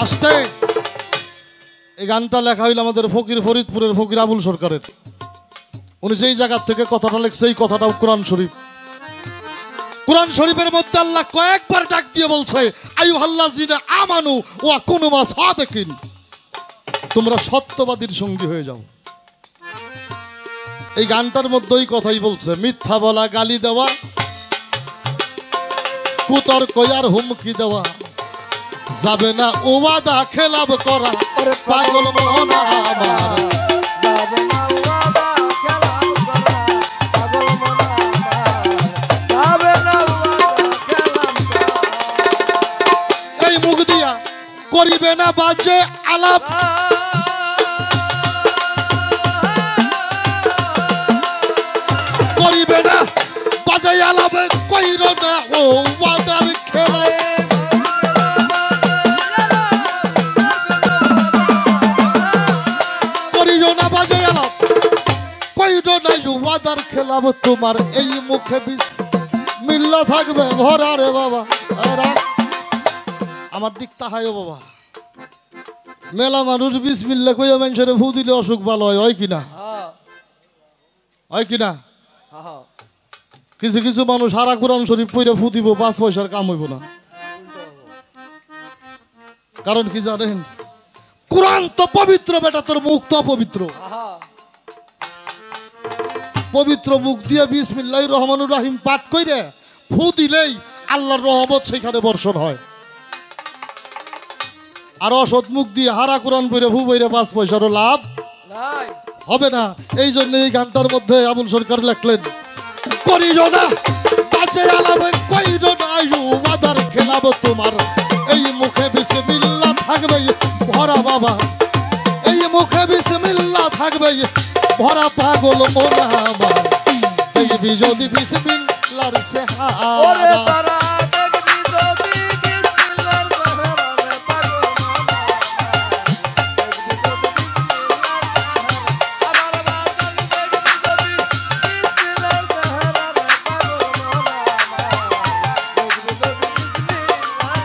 আসতে এই গানটা লেখা হইল আমাদের ফকির, ফরিদপুরের ফকির আবুল সরকারের। উনি যেই জায়গা থেকে কথাটা লেখছে এই কথাটাও কোরআন শরীফ। কোরআন শরীফের মধ্যে আল্লাহ কয়েকবার ডাক দিয়ে বলছে আইয়ুহাল্লাযিনা আমানু ওয়া কুনু মা সাদিকিন, তোমরা সত্যবাদীর সঙ্গী হয়ে যাও। এই গানটার মধ্যে ওই কথাই বলছে, মিথ্যা বলা, গালি দেওয়া, কুতর্ক আর হুমকি দেওয়া যাবে না, ওয়াদা খেলাপ করা। পাগল মন আমার যাবে না ওয়াদা খেলাপ করা, পাগল মোহন আমার যাবে না ওয়াদা খেলাপ করা। এই মুখ দিয়া করিবে না বাজে আলাপ, করিবে না বাজে আলাপ, কইর না ও ওয়াদার খেলা। করিও না বাজে আলাপ, কইর না ওয়াদার খেলাব, তোমার এই মুখে মিল্লা থাকবে ভরা রে বাবা। আমার দিক তাহাইও বাবা, মেলা মানুষ বিসমিল্লাহ কইয়া মানুষের ফু দিলে অসুখ ভালো হয়, হয় কিনা? হয় কিনা? কিছু কিছু মানুষ সারা কোরআন শরীফ পড়ে ফু দিব, 5 পয়সার কাম হইব না। কারণ কি জানেন? কোরআন তো পবিত্র বেটা, তোর মুখ তো অপবিত্র। পবিত্র মুখ দিয়ে বিসমিল্লাহির রহমানির রহিম পাঠ কইরে ফু দিলেই আল্লাহর রহমত সেখানে বর্ষণ হয়। আর অসৎ মুখ দিয়ে হারা কোরআন পড়ে ফু বইরে 5 পয়সারও লাভ নাই, হবে না। এই জন্য এই গানটার মধ্যে আবুল সরকার লেখলেন, করিও না বাজে আলাপ, কইর না ওয়াদার খেলাব, তোমার এই মুখে বিসমিল্লাহ থাকবে ভরা বাবা, এই মুখে বিসমিল্লাহ থাকবে ভরা। পাগল মন আমার দেখবি যদি বিসমিল্লাহর ওরে চেহারা, তারা দেখবি যদি বিসমিল্লাহর চেহারা, পাগল মোহন আমার দেখবি যদি বিসমিল্লাহর চেহারা, আমার বাজান দেখবি যদি বিসমিল্লাহর চেহারা, পাগল মোহন আমার দেখবি যদি বিসমিল্লাহর।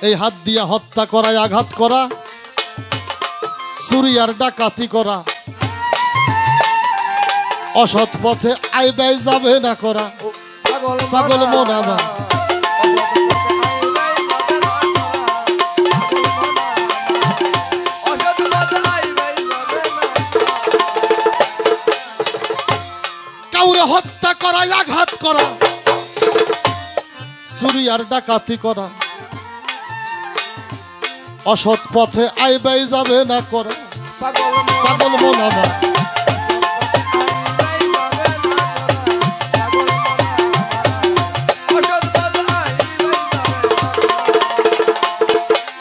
এই হাত দিয়া হত্যা করায় আঘাত করা, চুরি আর ডাকাতি করা, অসৎ পথে আয় ব্যয় যাবে না করা। পাগল মন আমার কাউরে হত্যা করায় আঘাত করা, চুরি আর ডাকাতি করা, অসৎ পথে আয় ব্যয় যাবে না করা। পাগল মন আমার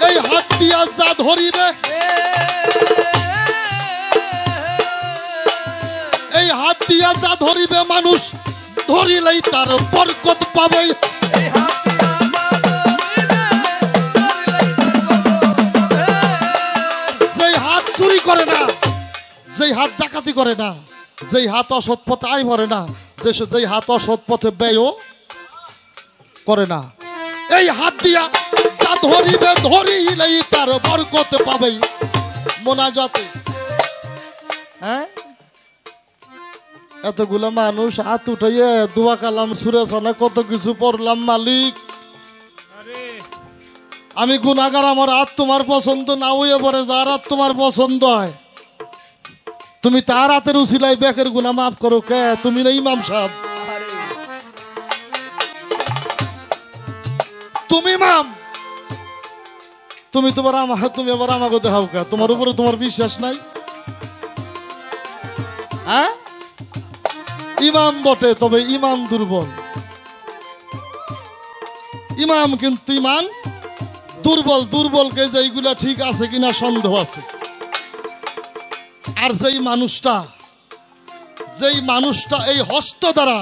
এই হাত দিয়া যা ধরিবে, এই হাত দিয়া যা ধরিবে মানুষ ধরিলেই তার বরকত পাবে। যেই হাত চুরি করে না, যেই হাত ডাকাতি করে না, যেই হাত অসৎ পথে আয় ভরে না, যেই হাত অসৎ পথে ব্যয়ও করে না, এই হাত দিয়া যা ধরিবে ধরিলেই তার বরকত পাবে। মোনাজাতে হ্যাঁ এতগুলো মানুষ হাত উঠাইয়ে দোয়া কালাম সুরে সানা কত কিছু পড়লাম, মালিক আমি গুনাহগার, আমার হাত তোমার পছন্দ না হইয়ে পরে যার হাত তোমার পছন্দ হয় তুমি তার হাতের উসিলায় বেকের গুনাহ মাফ করো। কে তুমি না ইমাম সাহেব? তুমি ইমাম, তুমি তোমার তুমি আবার আমাকে দেখাও কে? তোমার উপরে তোমার বিশ্বাস নাই? হ্যাঁ ইমাম বটে, তবে ইমান দুর্বল। ইমাম কিন্তু ইমান দুর্বল। দুর্বলকে যে এইগুলা ঠিক আছে কিনা সন্দেহ আছে। আর যেই মানুষটা এই হস্ত দ্বারা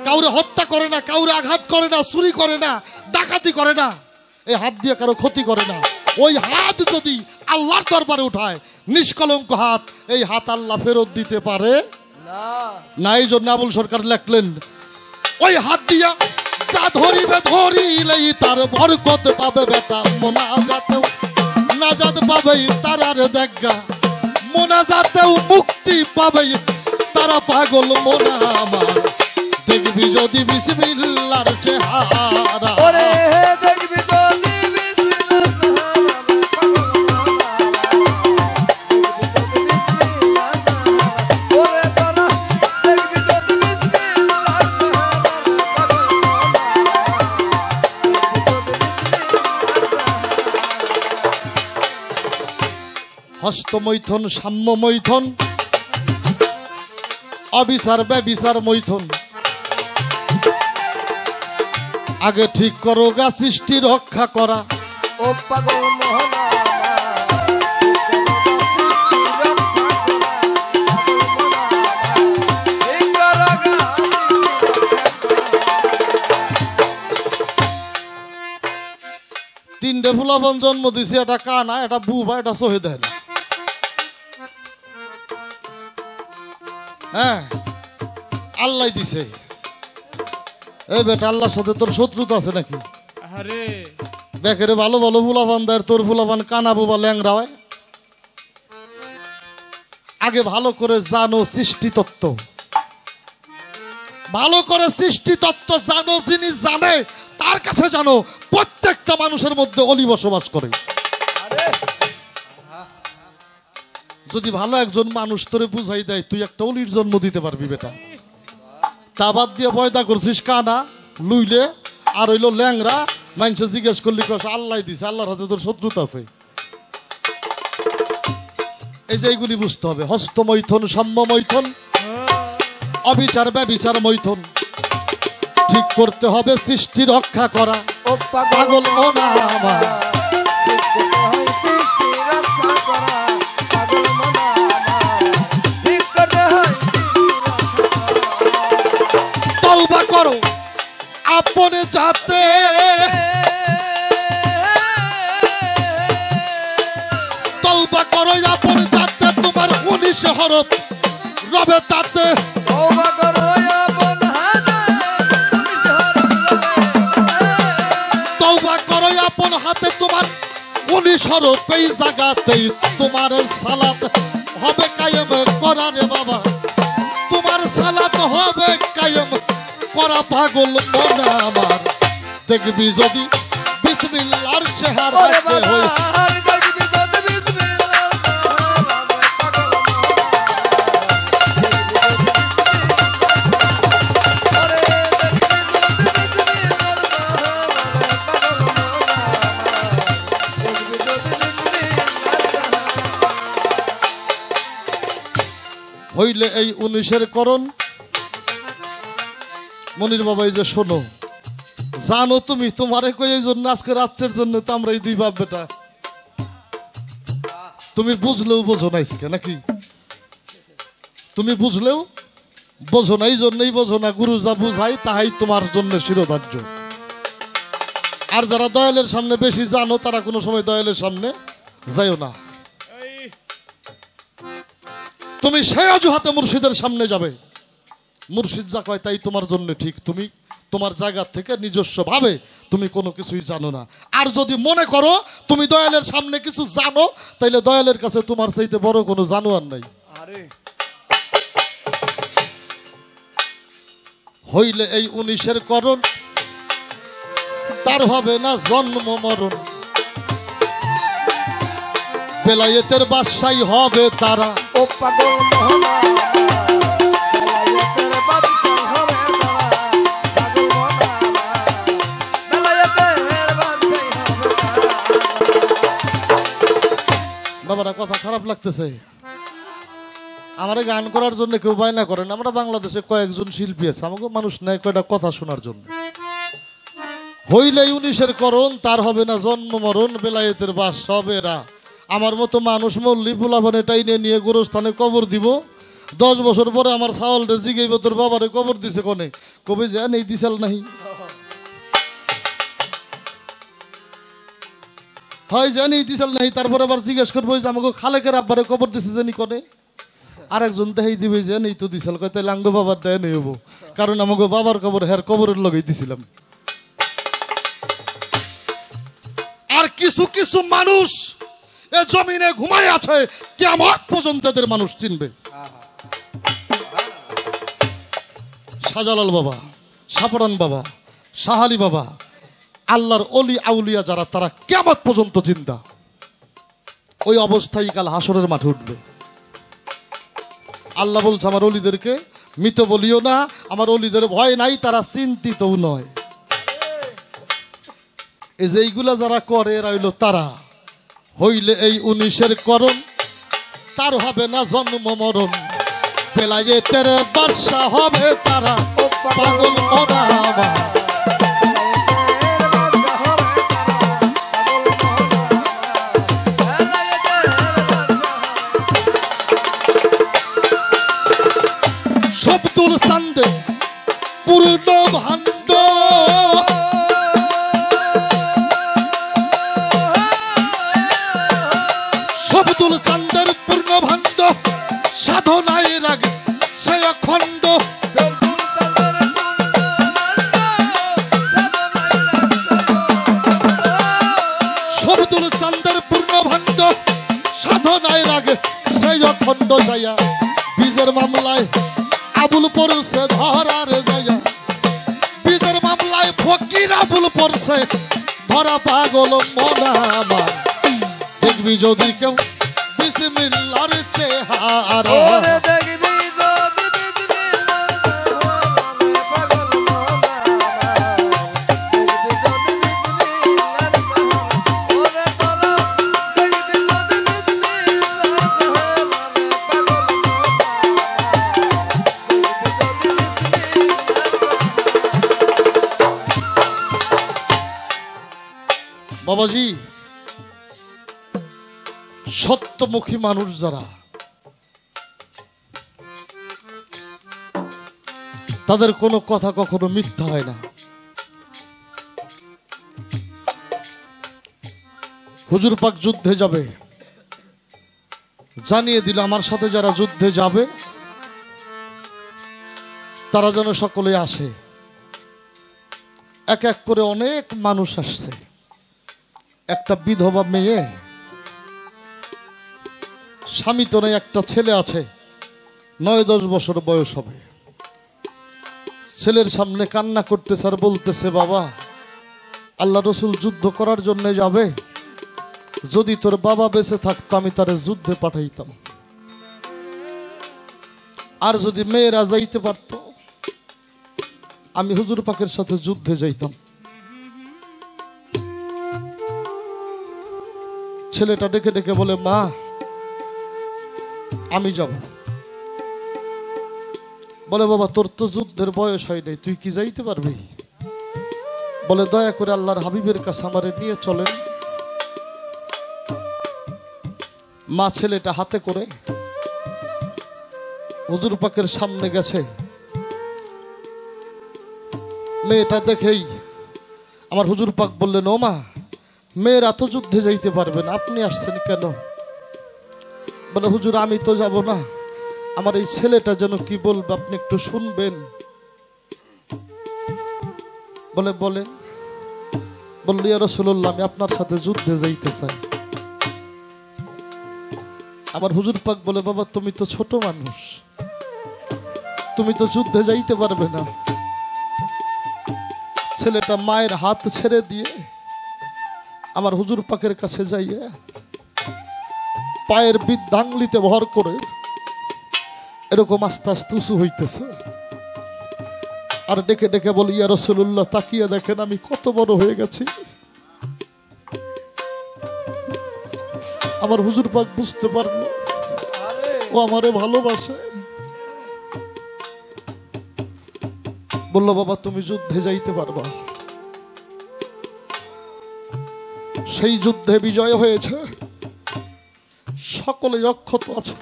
কাউরে হত্যা করে না, কাউরে আঘাত করে না, চুরি করে না, ডাকাতি করে না, এই হাত দিয়ে কারো ক্ষতি করে না, ওই হাত যদি আল্লাহর দরবারে উঠায়, নিষ্কলঙ্ক হাত, এই হাত আল্লাহ ফেরত দিতে পারে না। এই জন্য আবুল সরকার লেখলেন, ওই হাত দিয়া যা ধরিবে ধরিলেই তার বরকত পাবে বেটা, মোনাজাতেও নাজাত পাবে তারার দেখা, মোনাজাতেও মুক্তি পাবে তারা, পাগল মোনা আমার দেখবি যদি বিসমিল্লাহর চেহারা। ওরে দেখবি যদি বিসমিল্লাহ, ওরে তোরা দেখবি যদি বিসমিল্লাহ, হস্তমৈথন, সাম্য মৈথন, অবিচার ব্যবিচার মৈথন। আগে ঠিক করো গা সৃষ্টি রক্ষা করা। ও পাগল মোহনা তিনটে ফুলাবন জন্ম দিছে, এটা কানা, এটা বুবা, এটা সহে দেয় না। হ্যাঁ, আল্লাহ দিছে। এই বেটা, আল্লাহর সাথে তোর শত্রুতা আছে নাকি? আরে দেখে ভালো ভালো ফুলাবান দেয়, তোর ফুলাবান কানা বুবা ল্যাংরা হয়। আগে ভালো করে জানো সৃষ্টি তত্ত্ব, ভালো করে সৃষ্টি তত্ত্ব জানো। যিনি জানে তার কাছে জানো প্রত্যেকটা মানুষের মধ্যে অলি বসবাস করে। যদি ভালো একজন মানুষ তোরে বুঝাই দেয়, তুই একটা অলির জন্ম দিতে পারবি বেটা। তা বাদ দিয়ে বয়দা করছিস কানা, লুইলে আর হইলো ল্যাংরা, মানুষে জিজ্ঞেস করলি কস আল্লাহ দিছে, আল্লাহর হাতে তোর শত্রুতা আছে। এই যে এইগুলি বুঝতে হবে। হস্তমৈথন, সাম্য মৈথন, অবিচার ব্যবিচার মৈথন। ঠিক করতে হবে সৃষ্টি রক্ষা করা। ও পাগল মোনা আমার তওবা করো আপনে যাতে, তওবা করো আপনে যাতে, তোমার 19 হরফ রবে তাতে। তওবা করো আপন হাতে, তোমার 19 হরফ এই জায়গাতেই তোমার সালাত হবে কায়েম করা রে বাবা, তোমার সালাত হবে কায়েম করা। পাগল মোনা আমার দেখবি যদি বিসমিল্লাহর চেহারা হই। হইলে এই 19-এর করণ। মনির বাবা, এই যে শোনো, জানো তুমি, তোমারে কই এই জন্য আজকে রাত্রের জন্য তো আমরা এই দুই বাপ বেটা। তুমি বুঝলেও বোঝো না আজকে নাকি? তুমি বুঝলেও বোঝো না, এই জন্যই বোঝো না। গুরু যা বুঝাই তাহাই তোমার জন্য শিরোধার্য। আর যারা দয়ালের সামনে বেশি জানো, তারা কোনো সময় দয়ালের সামনে যাইও না। তুমি সেই অজুহাতে মুর্শিদের সামনে যাবে, মুর্শিদ যা কয় তাই তোমার জন্য ঠিক। তুমি তোমার জায়গা থেকে নিজস্ব ভাবে তুমি কোনো কিছুই জানো না। আর যদি মনে করো তুমি দয়ালের সামনে কিছু জানো, তাইলে দয়ালের কাছে তোমার চাইতে বড় কোনো জানোয়ার নাই। হইলে এই 19-এর করণ, তার হবে না জন্ম মরণ। বেলায়েতের বাদশাহী হবে তারা। ও পাগল মোহনা বেলায়েতের বাদশা হবে তারা, পাগল মোহনা বেলায়েতের বাদশাহী হবে তারা। বাবারা কথা খারাপ লাগতেছে? আমার গান করার জন্য কেউ বায়না করেন। আমরা বাংলাদেশে কয়েকজন শিল্পী আছে, আমাকে মানুষ নেয় কয়টা কথা শোনার জন্য। হইলেই 19-এর করণ, তার হবে না জন্ম মরণ, বেলায়েতের বাস সবেরা। আমার মতো মানুষ মল্লি ফুলাফানে টাইনে নিয়ে গোরস্থানে কবর দিব। 10 বছর পরে আমার ছাওয়াল রে জিগাইব তোর বাবারে কবর দিছে কনে, কবে যে নেই দিশাল নাহি হয় জানি দিশাল নাহি। তারপর আবার জিজ্ঞেস করবো যে আমাকে খালেকের আব্বারে কবর দিছে জানি কনে। আরেকজন দেখাই দিবে যে নেই তো দিশাল, কয় তাহলে আঙ্গ বাবার দেয় নেই হবো, কারণ আমাকে বাবার কবর হ্যার কবরের লগেই দিছিলাম। আর কিছু কিছু মানুষ এ জমিনে ঘুমায় আছে, কিয়ামত পর্যন্ত এদের মানুষ চিনবে। শাহজালাল বাবা, সাপরান বাবা, শাহালি বাবা, আল্লাহর অলি আউলিয়া যারা, তারা কিয়ামত পর্যন্ত জিন্দা। ওই অবস্থায় কাল হাসরের মাঠে উঠবে। আল্লাহ বলছে আমার অলিদেরকে মৃত বলিও না, আমার অলিদের ভয় নাই, তারা চিন্তিতও নয়। এই যে এইগুলা যারা করে এরা হইল তারা। হইলে এই 19-এর করণ, তার হবে না জন্ম মরণ, বেলায়েতের বাদশা হবে তারা, পাগল মরা আমার। শব্দুল চান্দে পূর্ণ ভাণ্ড, শব্দুল চান্দের পূর্ণ ভাণ্ড, সাধনায় রাগে সে অখণ্ড। শব্দুল চান্দের পূর্ণ ভাণ্ড, সাধনায় রাগে সে অখণ্ড। যাইয়া বীজের মামলায় আবুল পড়ছে ধরার যাইয়া, বীজের মামলায় ফকির আবুল পড়ছে ধরা, পাগল মনা আমার। দেখবি যদি কেউ বিসমিল্লাহর চেহারা, বাবাজি সত্যমুখী মানুষ যারা, তাদের কোনো কথা কখনো মিথ্যা হয় না। হুজুর পাক যুদ্ধে যাবে, জানিয়ে দিল আমার সাথে যারা যুদ্ধে যাবে তারা যেন সকলে আসে। এক এক করে অনেক মানুষ আসছে। একটা বিধবা মেয়ে, স্বামী তো নেই, একটা ছেলে আছে, 9-10 বছর বয়স হবে। ছেলের সামনে কান্না করতেছে আর বলতেছে, বাবা আল্লাহ রসুল যুদ্ধ করার জন্য যাবে, যদি তোর বাবা বেঁচে থাকতো আমি তারে যুদ্ধে পাঠাইতাম, আর যদি মেয়েরা যাইতে পারত আমি হুজুর পাকের সাথে যুদ্ধে যাইতাম। ছেলেটা ডেকে ডেকে বলে, মা আমি যাব। বলে, বাবা তোর তো যুদ্ধের বয়স হয় নাই, তুই কি যাইতে পারবি? বলে, দয়া করে আল্লাহর হাবিবের কাছে আমারে নিয়ে চলেন। মা ছেলেটা হাতে করে হুজুর পাকের সামনে গেছে। মেয়েটা দেখেই আমার হুজুর পাক বললেন, ও মা, মেয়েরা তো যুদ্ধে যাইতে পারবে না, আপনি আসছেন কেন? বলে, হুজুর আমি তো যাব না, আমার এই ছেলেটা যেন কি বলবে আপনি একটু শুনবেন। বলে, বলেন। বলল, ইয়া রাসূলুল্লাহ আমি আপনার সাথে যুদ্ধে যাইতে চাই। আমার হুজুর পাক বলে, বাবা তুমি তো ছোট মানুষ, তুমি তো যুদ্ধে যাইতে পারবে না। ছেলেটা মায়ের হাত ছেড়ে দিয়ে আমার হুজুর পাকের কাছে যাইয়ে পায়ের বৃদ্ধাঙ্গুলিতে ভর করে এরকম আস্তে আস্তে উঁচু হইতেছে, আর ডেকে ডেকে বলি, ইয়া রাসূলুল্লাহ তাকিয়ে দেখেন আমি কত বড় হয়ে গেছি। আমার হুজুর পাক বুঝতে পারলো ও আমারে ভালোবাসে। বলল বাবা তুমি যুদ্ধে যাইতে পারবা। সেই যুদ্ধে বিজয় হয়েছে, সকলে অক্ষত আছে,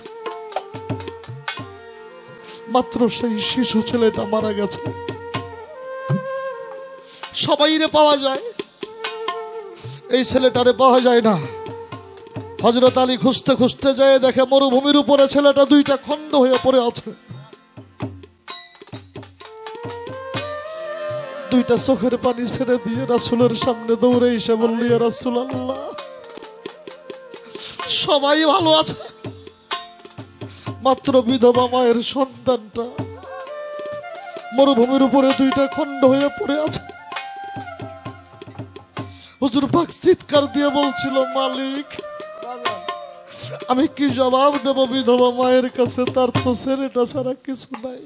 মাত্র সেই শিশু ছেলেটা মারা গেছে। সবাইরে পাওয়া যায়, এই ছেলেটারে পাওয়া যায় না। হযরত আলী খুঁজতে খুঁজতে যায়, দেখে মরুভূমির উপরে ছেলেটা দুইটা খণ্ড হয়ে পড়ে আছে। দুইটা চোখের পানি ছেড়ে দিয়ে রাসূলের সামনে দৌড়ে এসে বলল, ইয়া রাসূলুল্লাহ, সবাই ভালো আছে, মাত্র বিধবা মায়ের সন্তানটা মরুভূমির উপরে দুইটা খণ্ড হয়ে পড়ে আছে। হুজুর পাক চিৎকার দিয়ে বলছিল, মালিক আমি কি জবাব দেব বিধবা মায়ের কাছে? তার তো ছেলেটা ছাড়া কিছু নাই।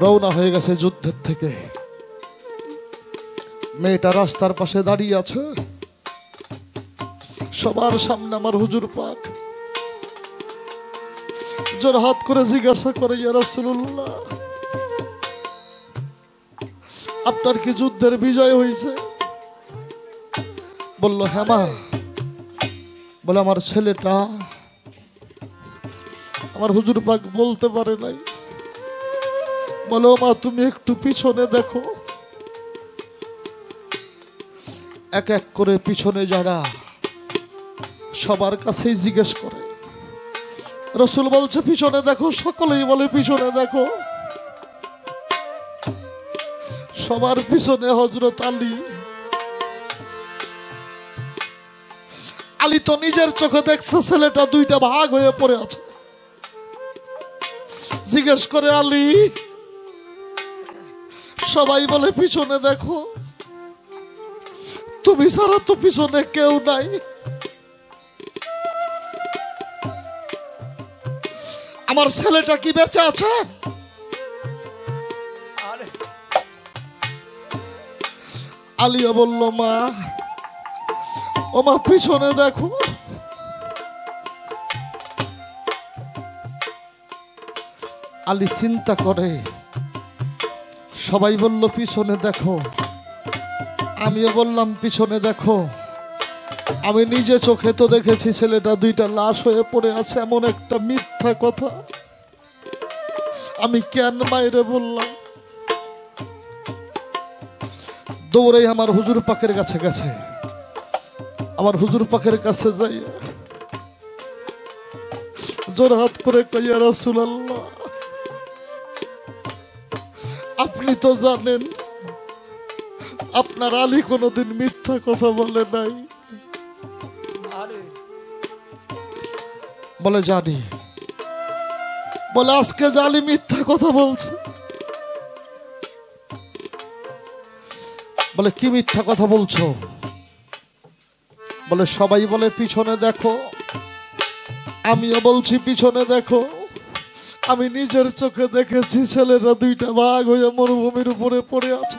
রওনা হয়ে গেছে যুদ্ধের থেকে। মেয়েটা রাস্তার পাশে দাঁড়িয়ে আছে, সবার সামনে আমার হুজুর পাক জোর হাত করে জিজ্ঞাসা করে, ইয়া রাসূলুল্লাহ, আপনার কি যুদ্ধের বিজয় হয়েছে? বলল হ্যাঁ মা। বলে আমার ছেলেটা, আমার হুজুর পাক বলতে পারে নাই। বলো মা তুমি একটু পিছনে দেখো। এক এক করে পিছনে যারা, সবার কাছেই জিজ্ঞেস করে। রাসূল বলছে পিছনে দেখো, সকলেই বলে পিছনে দেখো। সবার পিছনে হযরত আলী। আলী তো নিজের চোখে দেখছে ছেলেটা দুইটা ভাগ হয়ে পড়ে আছে। জিজ্ঞেস করে, আলী, সবাই বলে পিছনে দেখো, তুমি ছাড়া তো পিছনে কেউ নাই। আমার ছেলেটা কি বেঁচে আছে? আলিয়া বলল, মা, ও মা পিছনে দেখো। আলী চিন্তা করে, সবাই বলল পিছনে দেখো, আমিও বললাম পিছনে দেখো। আমি নিজে চোখে তো দেখেছি ছেলেটা দুইটা লাশ হয়ে পড়ে আছে, এমন একটা মিথ্যা কথা আমি কেন মাইরে বললাম? দৌড়ে আমার হুজুর পাকের কাছে গেছে। আমার হুজুর পাকের কাছে যাই জোর হাত করে কই, ইয়া রাসূলুল্লাহ, আপনি তো জানেন আপনার আলী কোনোদিন মিথ্যা কথা বলে নাই। বলে জানি। বলে আজকে যে আলী মিথ্যা কথা বলছে। বলে কি মিথ্যা কথা বলছো? বলে সবাই বলে পিছনে দেখো, আমিও বলছি পিছনে দেখো। আমি নিজের চোখে দেখেছি ছেলেরা দুইটা ভাগ হয়ে মরুভূমির উপরে পড়ে আছে।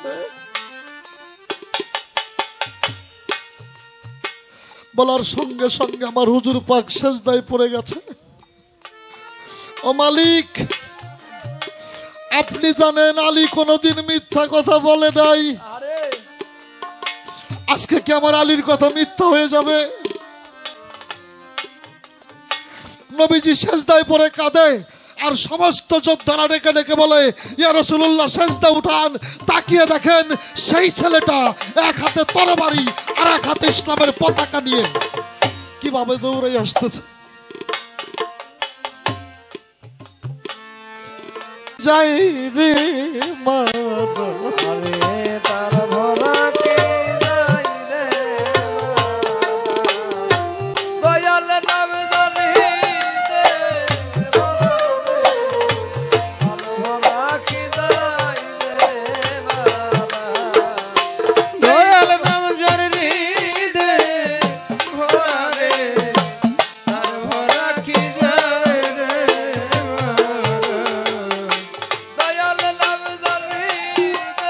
বলার সঙ্গে সঙ্গে আমার হুজুর পাক সেজদায় পড়ে গেছে। ও মালিক, আপনি জানেন আলী কোনোদিন মিথ্যা কথা বলে নাই। আজকে কি আমার আলীর কথা মিথ্যা হয়ে যাবে? নবীজি সেজদায় পড়ে কাঁদে, আর সমস্ত যোদ্ধারা ডেকে ডেকে বলে, ইয়া রাসূলুল্লাহ সেজদা উঠান। তাকিয়ে দেখেন সেই ছেলেটা এক হাতে তরবারি আর এক হাতে ইসলামের পতাকা নিয়ে কিভাবে দৌড়ে আসতেছে। যাই রে মা, তার ভরা কে যাই রে, দয়াল নাম ধরি দে ভরা কে যাই রে বাবা, দয়াল নাম ধরি দে ভরা রে, তার ভরা কে যাই রে বাবা, দয়াল নাম ধরি দে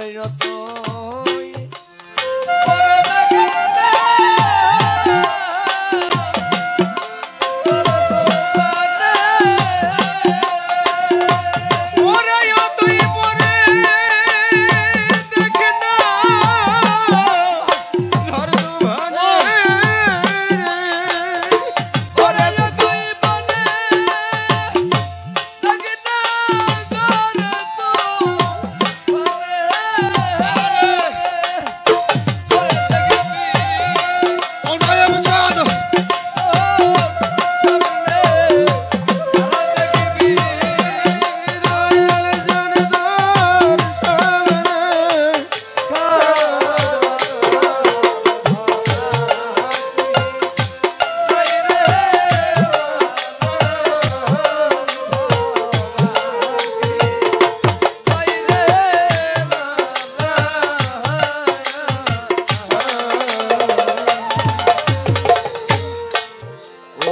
যতই করে দেখেন না, ওরে যতই পরে দেখেন না, ঘর দুয়ারে, ওরে যতই পরে দেখেন না, ঘর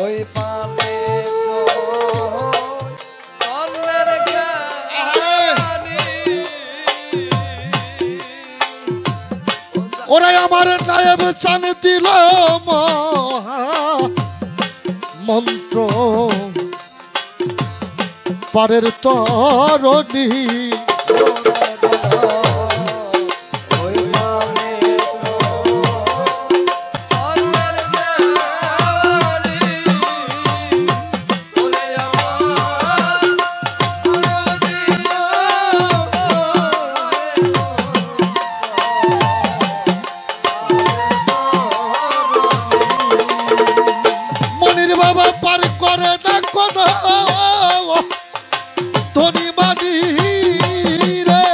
ওই পানে চলের গানি, ওরাই আমার নায়েব চান দিল মন্ত্র পারের তরণী ওই পানে চলের গানি, ওরে আমার মনির বাবা পার করে না কোন ধনী মানি রে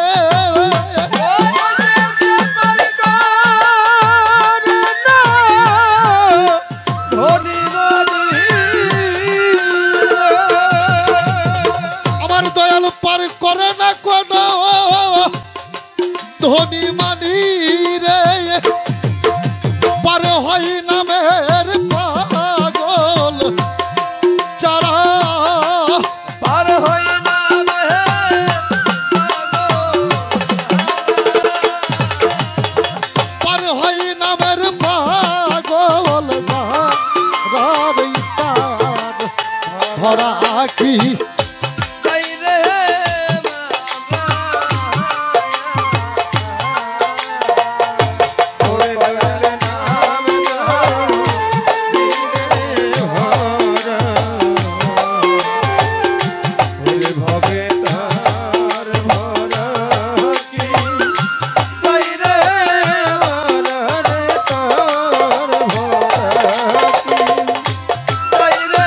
আমার দয়াল পার করে না কোন ধনী মানি রে পার হয় নামের পাগল যারা পার হই না পার হয় নামের পাগল ধরা কি তাই রে ওরে বলে নাম ওরে ভবে তার ভরা কি তাই রে মরে তার ভরা কি তাই রে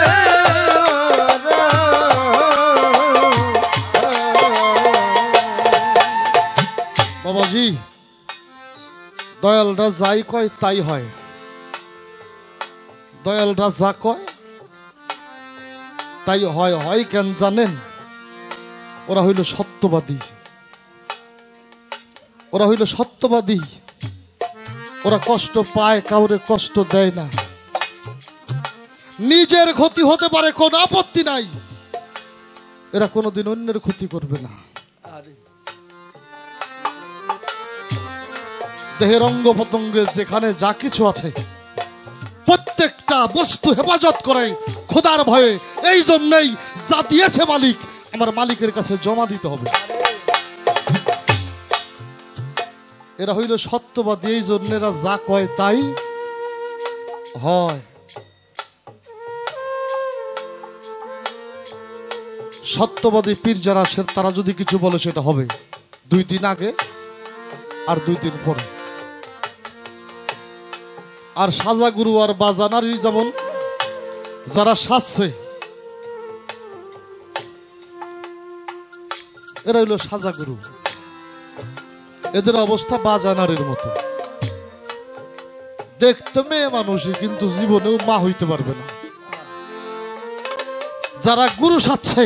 বাবাজি দয়ালরা যাই কয় তাই হয় দয়ালরা যা কয় তাই হয় হয় কেন জানেন ওরা হইল সত্যবাদী ওরা হইল সত্যবাদী ওরা কষ্ট পায় কাউরে কষ্ট দেয় না নিজের ক্ষতি হতে পারে কোনো আপত্তি নাই এরা কোনোদিন অন্যের ক্ষতি করবে না দেহের অঙ্গ প্রত্যঙ্গে যেখানে যা কিছু আছে প্রত্যেকটা বস্তু হেফাজত করে খোদার ভয়ে এই জন্যই যা দিয়েছে মালিক আমার মালিকের কাছে জমা দিতে হবে এরা হইল সত্যবাদী এই জন্য এরা যা কয় তাই হয় সত্যবাদী পীর যারা তারা যদি কিছু বলে সেটা হবে 2 দিন আগে আর 2 দিন পরে আর সাজা গুরু আর বাজানারি যেমন যারা সাজছে এরা হইল সাজা গুরু এদের অবস্থা বাজানারির মতো দেখতে মেয়ে মানুষই কিন্তু জীবনেও মা হইতে পারবে না যারা গুরু সাজছে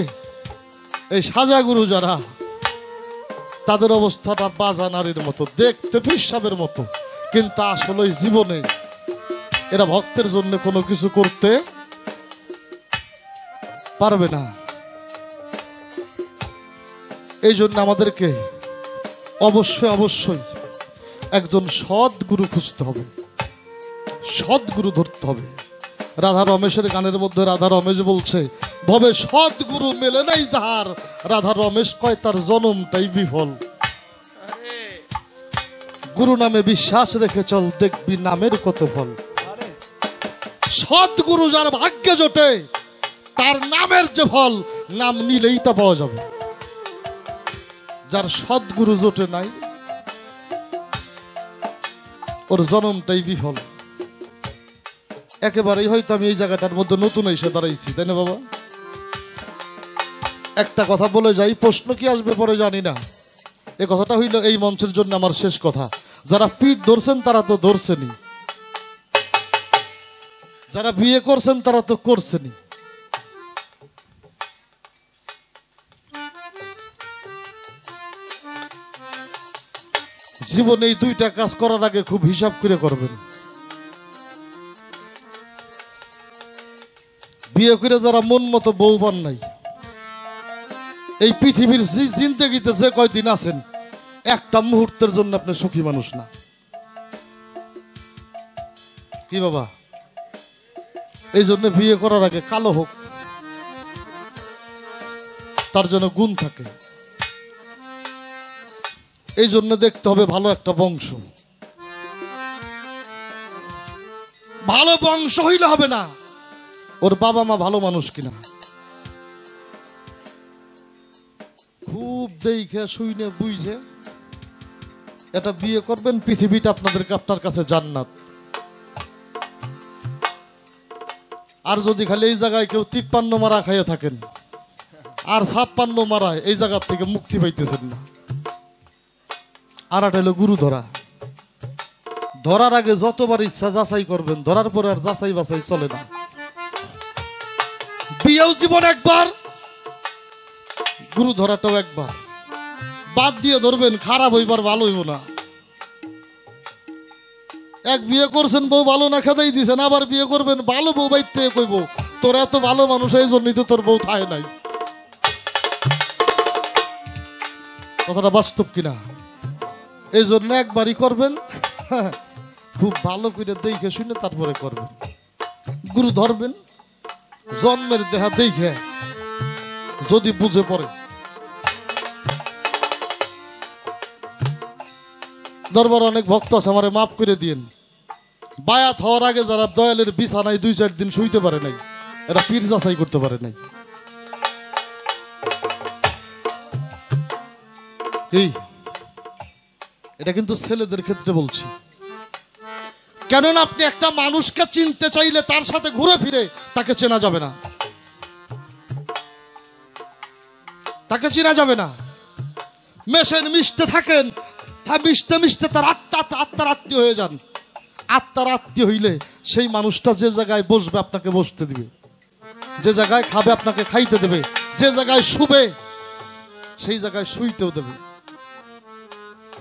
এই সাজা গুরু যারা তাদের অবস্থাটা বাজানারির মতো দেখতে পিসাবের মতো কিন্তু আসলে জীবনে এরা ভক্তের জন্য কোনো কিছু করতে পারবে না এই জন্য আমাদেরকে অবশ্যই অবশ্যই একজন সৎ গুরু খুঁজতে হবে, সৎ গুরু ধরতে হবে। রাধা রমেশের গানের মধ্যে রাধা রমেশ বলছে, ভবে সৎ গুরু মেলে নাই যাহার, রাধা রমেশ কয় তার জনমটাই বিফল। গুরু নামে বিশ্বাস রেখে চল, দেখবি নামের কত ফল। সৎ গুরু যার ভাগ্যে জোটে, তার নামের যে ফল, নাম নিলেই তা পাওয়া যাবে। যার সৎ গুরু জোটে নাই, ওর জনমটাই বিফল। একেবারেই হয়তো আমি এই জায়গাটার মধ্যে নতুন এসে দাঁড়াইছি, তাই না বাবা? একটা কথা বলে যাই, প্রশ্ন কি আসবে পরে জানি না। এ কথাটা হইল এই মঞ্চের জন্য আমার শেষ কথা। যারা পিঠ ধরছেন তারা তো ধরছেনই, যারা বিয়ে করছেন তারা তো করছেনই। জীবনে এই দুইটা কাজ করার আগে খুব হিসাব করে করবেন। বিয়ে করে যারা মন মতো বউ পান নাই, এই পৃথিবীর জিন্দেগিতে যে কয়দিন আছেন, একটা মুহূর্তের জন্য আপনি সুখী মানুষ না। কি বাবা? এই জন্য বিয়ে করার আগে কালো হোক, তার জন্য গুণ থাকে। এই জন্য দেখতে হবে ভালো একটা বংশ। ভালো বংশ হইলে হবে না, ওর বাবা মা ভালো মানুষ কিনা খুব দেখে শুইনে বুঝে এটা বিয়ে করবেন। পৃথিবীটা আপনার কাছে জান্নাত। আর যদি খালি এই জায়গায় কেউ 53 মারা খাইয়ে থাকেন আর 56 মারায়, এই জায়গার থেকে মুক্তি পাইতেছেন না। আর একটা হলো গুরু ধরা। ধরার আগে যতবার ইচ্ছা যাচাই করবেন, ধরার পরে আর যাচাই বাছাই চলে না। বিয়েও জীবন একবার, গুরু ধরাটাও একবার। বাদ দিয়ে ধরবেন, খারাপ হইবার ভালো হইব না। এক বিয়ে করছেন, বউ ভালো না খেতেই দিছেন, আবার বিয়ে করবেন, ভালো বউ বাইতে কইব তোর এত ভালো মানুষ, এই জন্যই তো তোর বউ থায় নাই। কথাটা বাস্তব কিনা? এই জন্য একবারই করবেন, খুব ভালো করে দেখে শুনে তারপরে করবেন। গুরু ধরবেন, জন্মের দেহা দেখে যদি বুঝে পড়ে। দরবার অনেক ভক্ত আছে, আমারে মাফ করে দিয়েন। বায়াত হওয়ার আগে যারা দয়ালের বিছানায় 2-4 দিন শুইতে পারে নাই, এরা পীর যাচাই করতে পারে নাই। এই এটা কিন্তু ছেলেদের ক্ষেত্রে বলছি। কেননা আপনি একটা মানুষকে চিনতে চাইলে তার সাথে ঘুরে ফিরে তাকে চেনা যাবে না, তাকে চেনা যাবে না। মেশেন মিশতে থাকেন, মিশতে মিশতে তার আত্মার আত্মীয় হয়ে যান। আত্মার আত্মীয় হইলে সেই মানুষটা যে জায়গায় বসবে আপনাকে বসতে দিবে, যে জায়গায় খাবে আপনাকে খাইতে দেবে, যে জায়গায় শুবে সেই জায়গায় শুইতেও দেবে।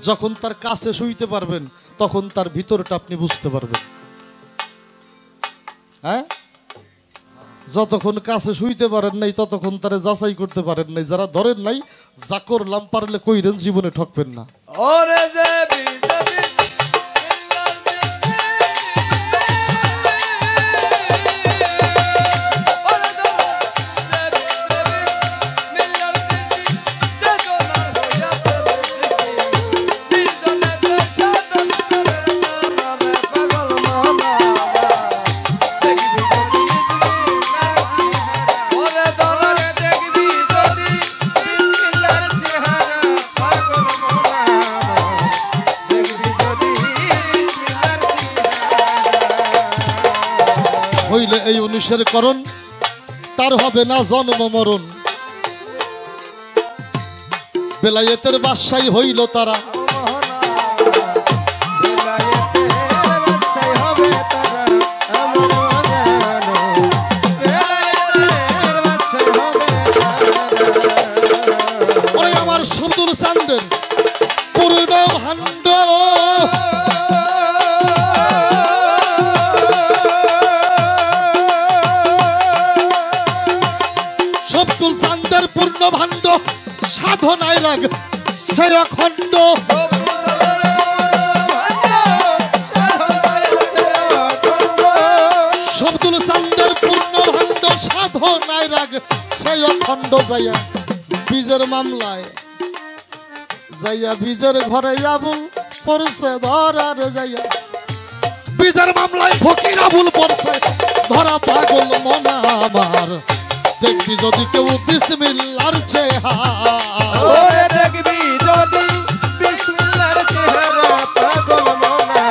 যখন তার কাছে শুইতে পারবেন, তখন তার ভিতরটা আপনি বুঝতে পারবেন। হ্যাঁ, যতক্ষণ কাছে শুইতে পারেন নাই, ততক্ষণ তারে যাচাই করতে পারেন নাই। যারা ধরেন নাই, যা করলাম পারলে কইরেন, জীবনে ঠকবেন না। ওরে যে হইলে এই 19-এর করণ, তার হবে না জন্ম মরণ। বেলায়েতের বাদশাহী হইল তারা, আমার সুদূর চান্দের পূর্ণ ভাণ্ড। সাধনায় রাগ সে অখণ্ড শব্দুল চান্দের পূর্ণ ভাণ্ড সাধনায় রাগ সে অখণ্ড যাইয়া বীজের মামলায় যাইয়া বীজের ঘরে আবুল পড়ছে ধরার যাইয়া বীজের মামলায় ফকির আবুল পড়ছে ধরা পাগল মনা আমার দেখবি যদি কেউ বিসমিল্লাহর চেহারা দেখবি যদি বিসমিল্লাহর চেহারা পাগল মনা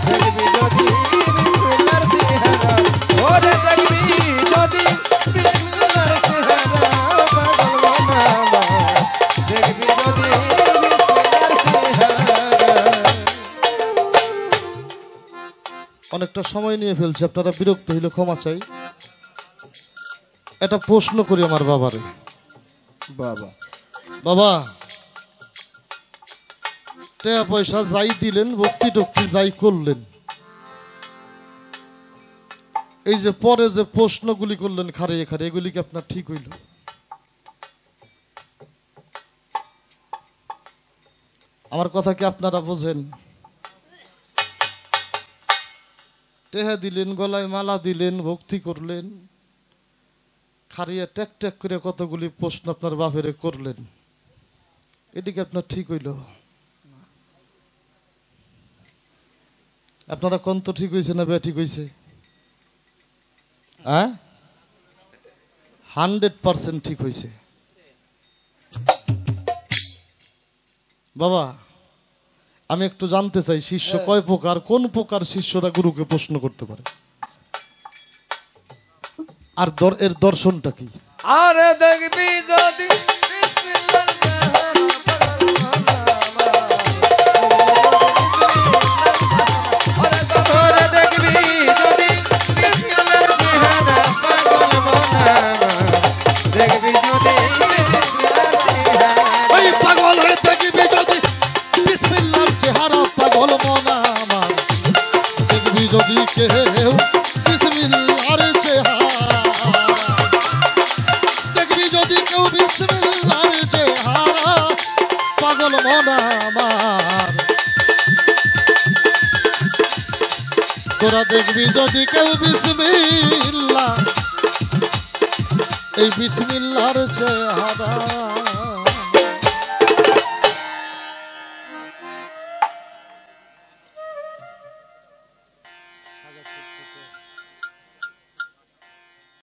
দেখবি যদি বিসমিল্লাহর চেহারা ওরে দেখবি যদি বিসমিল্লাহর চেহারা পাগল মনা দেখবি যদি বিসমিল্লাহর চেহারা। অনেকটা সময় নিয়ে ফেলছি, আপনারা বিরক্ত হইলে ক্ষমা চাই। একটা প্রশ্ন করি আমার বাবারে। বাবা বাবা, টাকা পয়সা যাই দিলেন, ভক্তি টক্তি যাই করলেন, এই যে পরে যে প্রশ্নগুলি করলেন খারে খারে, এগুলি কি আপনার ঠিক হইল? আমার কথা কি আপনারা বোঝেন? টেহা দিলেন, গলায় মালা দিলেন, ভক্তি করলেন, খারিয়া ট্যাক ট্যাক করে কতগুলি প্রশ্ন আপনার বাপেরে করলেন, এদিকে আপনার ঠিক হইল? আপনারা কোন তো ঠিক হয়েছে না ব্যাঠিক হয়েছে? 100% ঠিক হয়েছে। বাবা, আমি একটু জানতে চাই শিষ্য কয় প্রকার, কোন প্রকার শিষ্যরা গুরুকে প্রশ্ন করতে পারে, আর এর দর্শনটা কি? আরে দেখবি যদি বিসমিল্লাহর চেহারা ওরে দেখবি যদি বিসমিল্লাহর চেহারা পাগল মনা দেখবি যদি বিসমিল্লাহর চেহারা ওই পাগল হয়ে দেখবি যদি বিসমিল্লাহর চেহারা পাগল মনা আমার দেখবি যদি কেউ বিসমিল্লাহর চেহারা দেখবি যদি কেউ বিসমিল্লাহর চেহারা পাগল মনা আমার তোরা দেখবি যদি কেউ বিসমিল্লাহ এই বিসমিল্লাহর চেহারা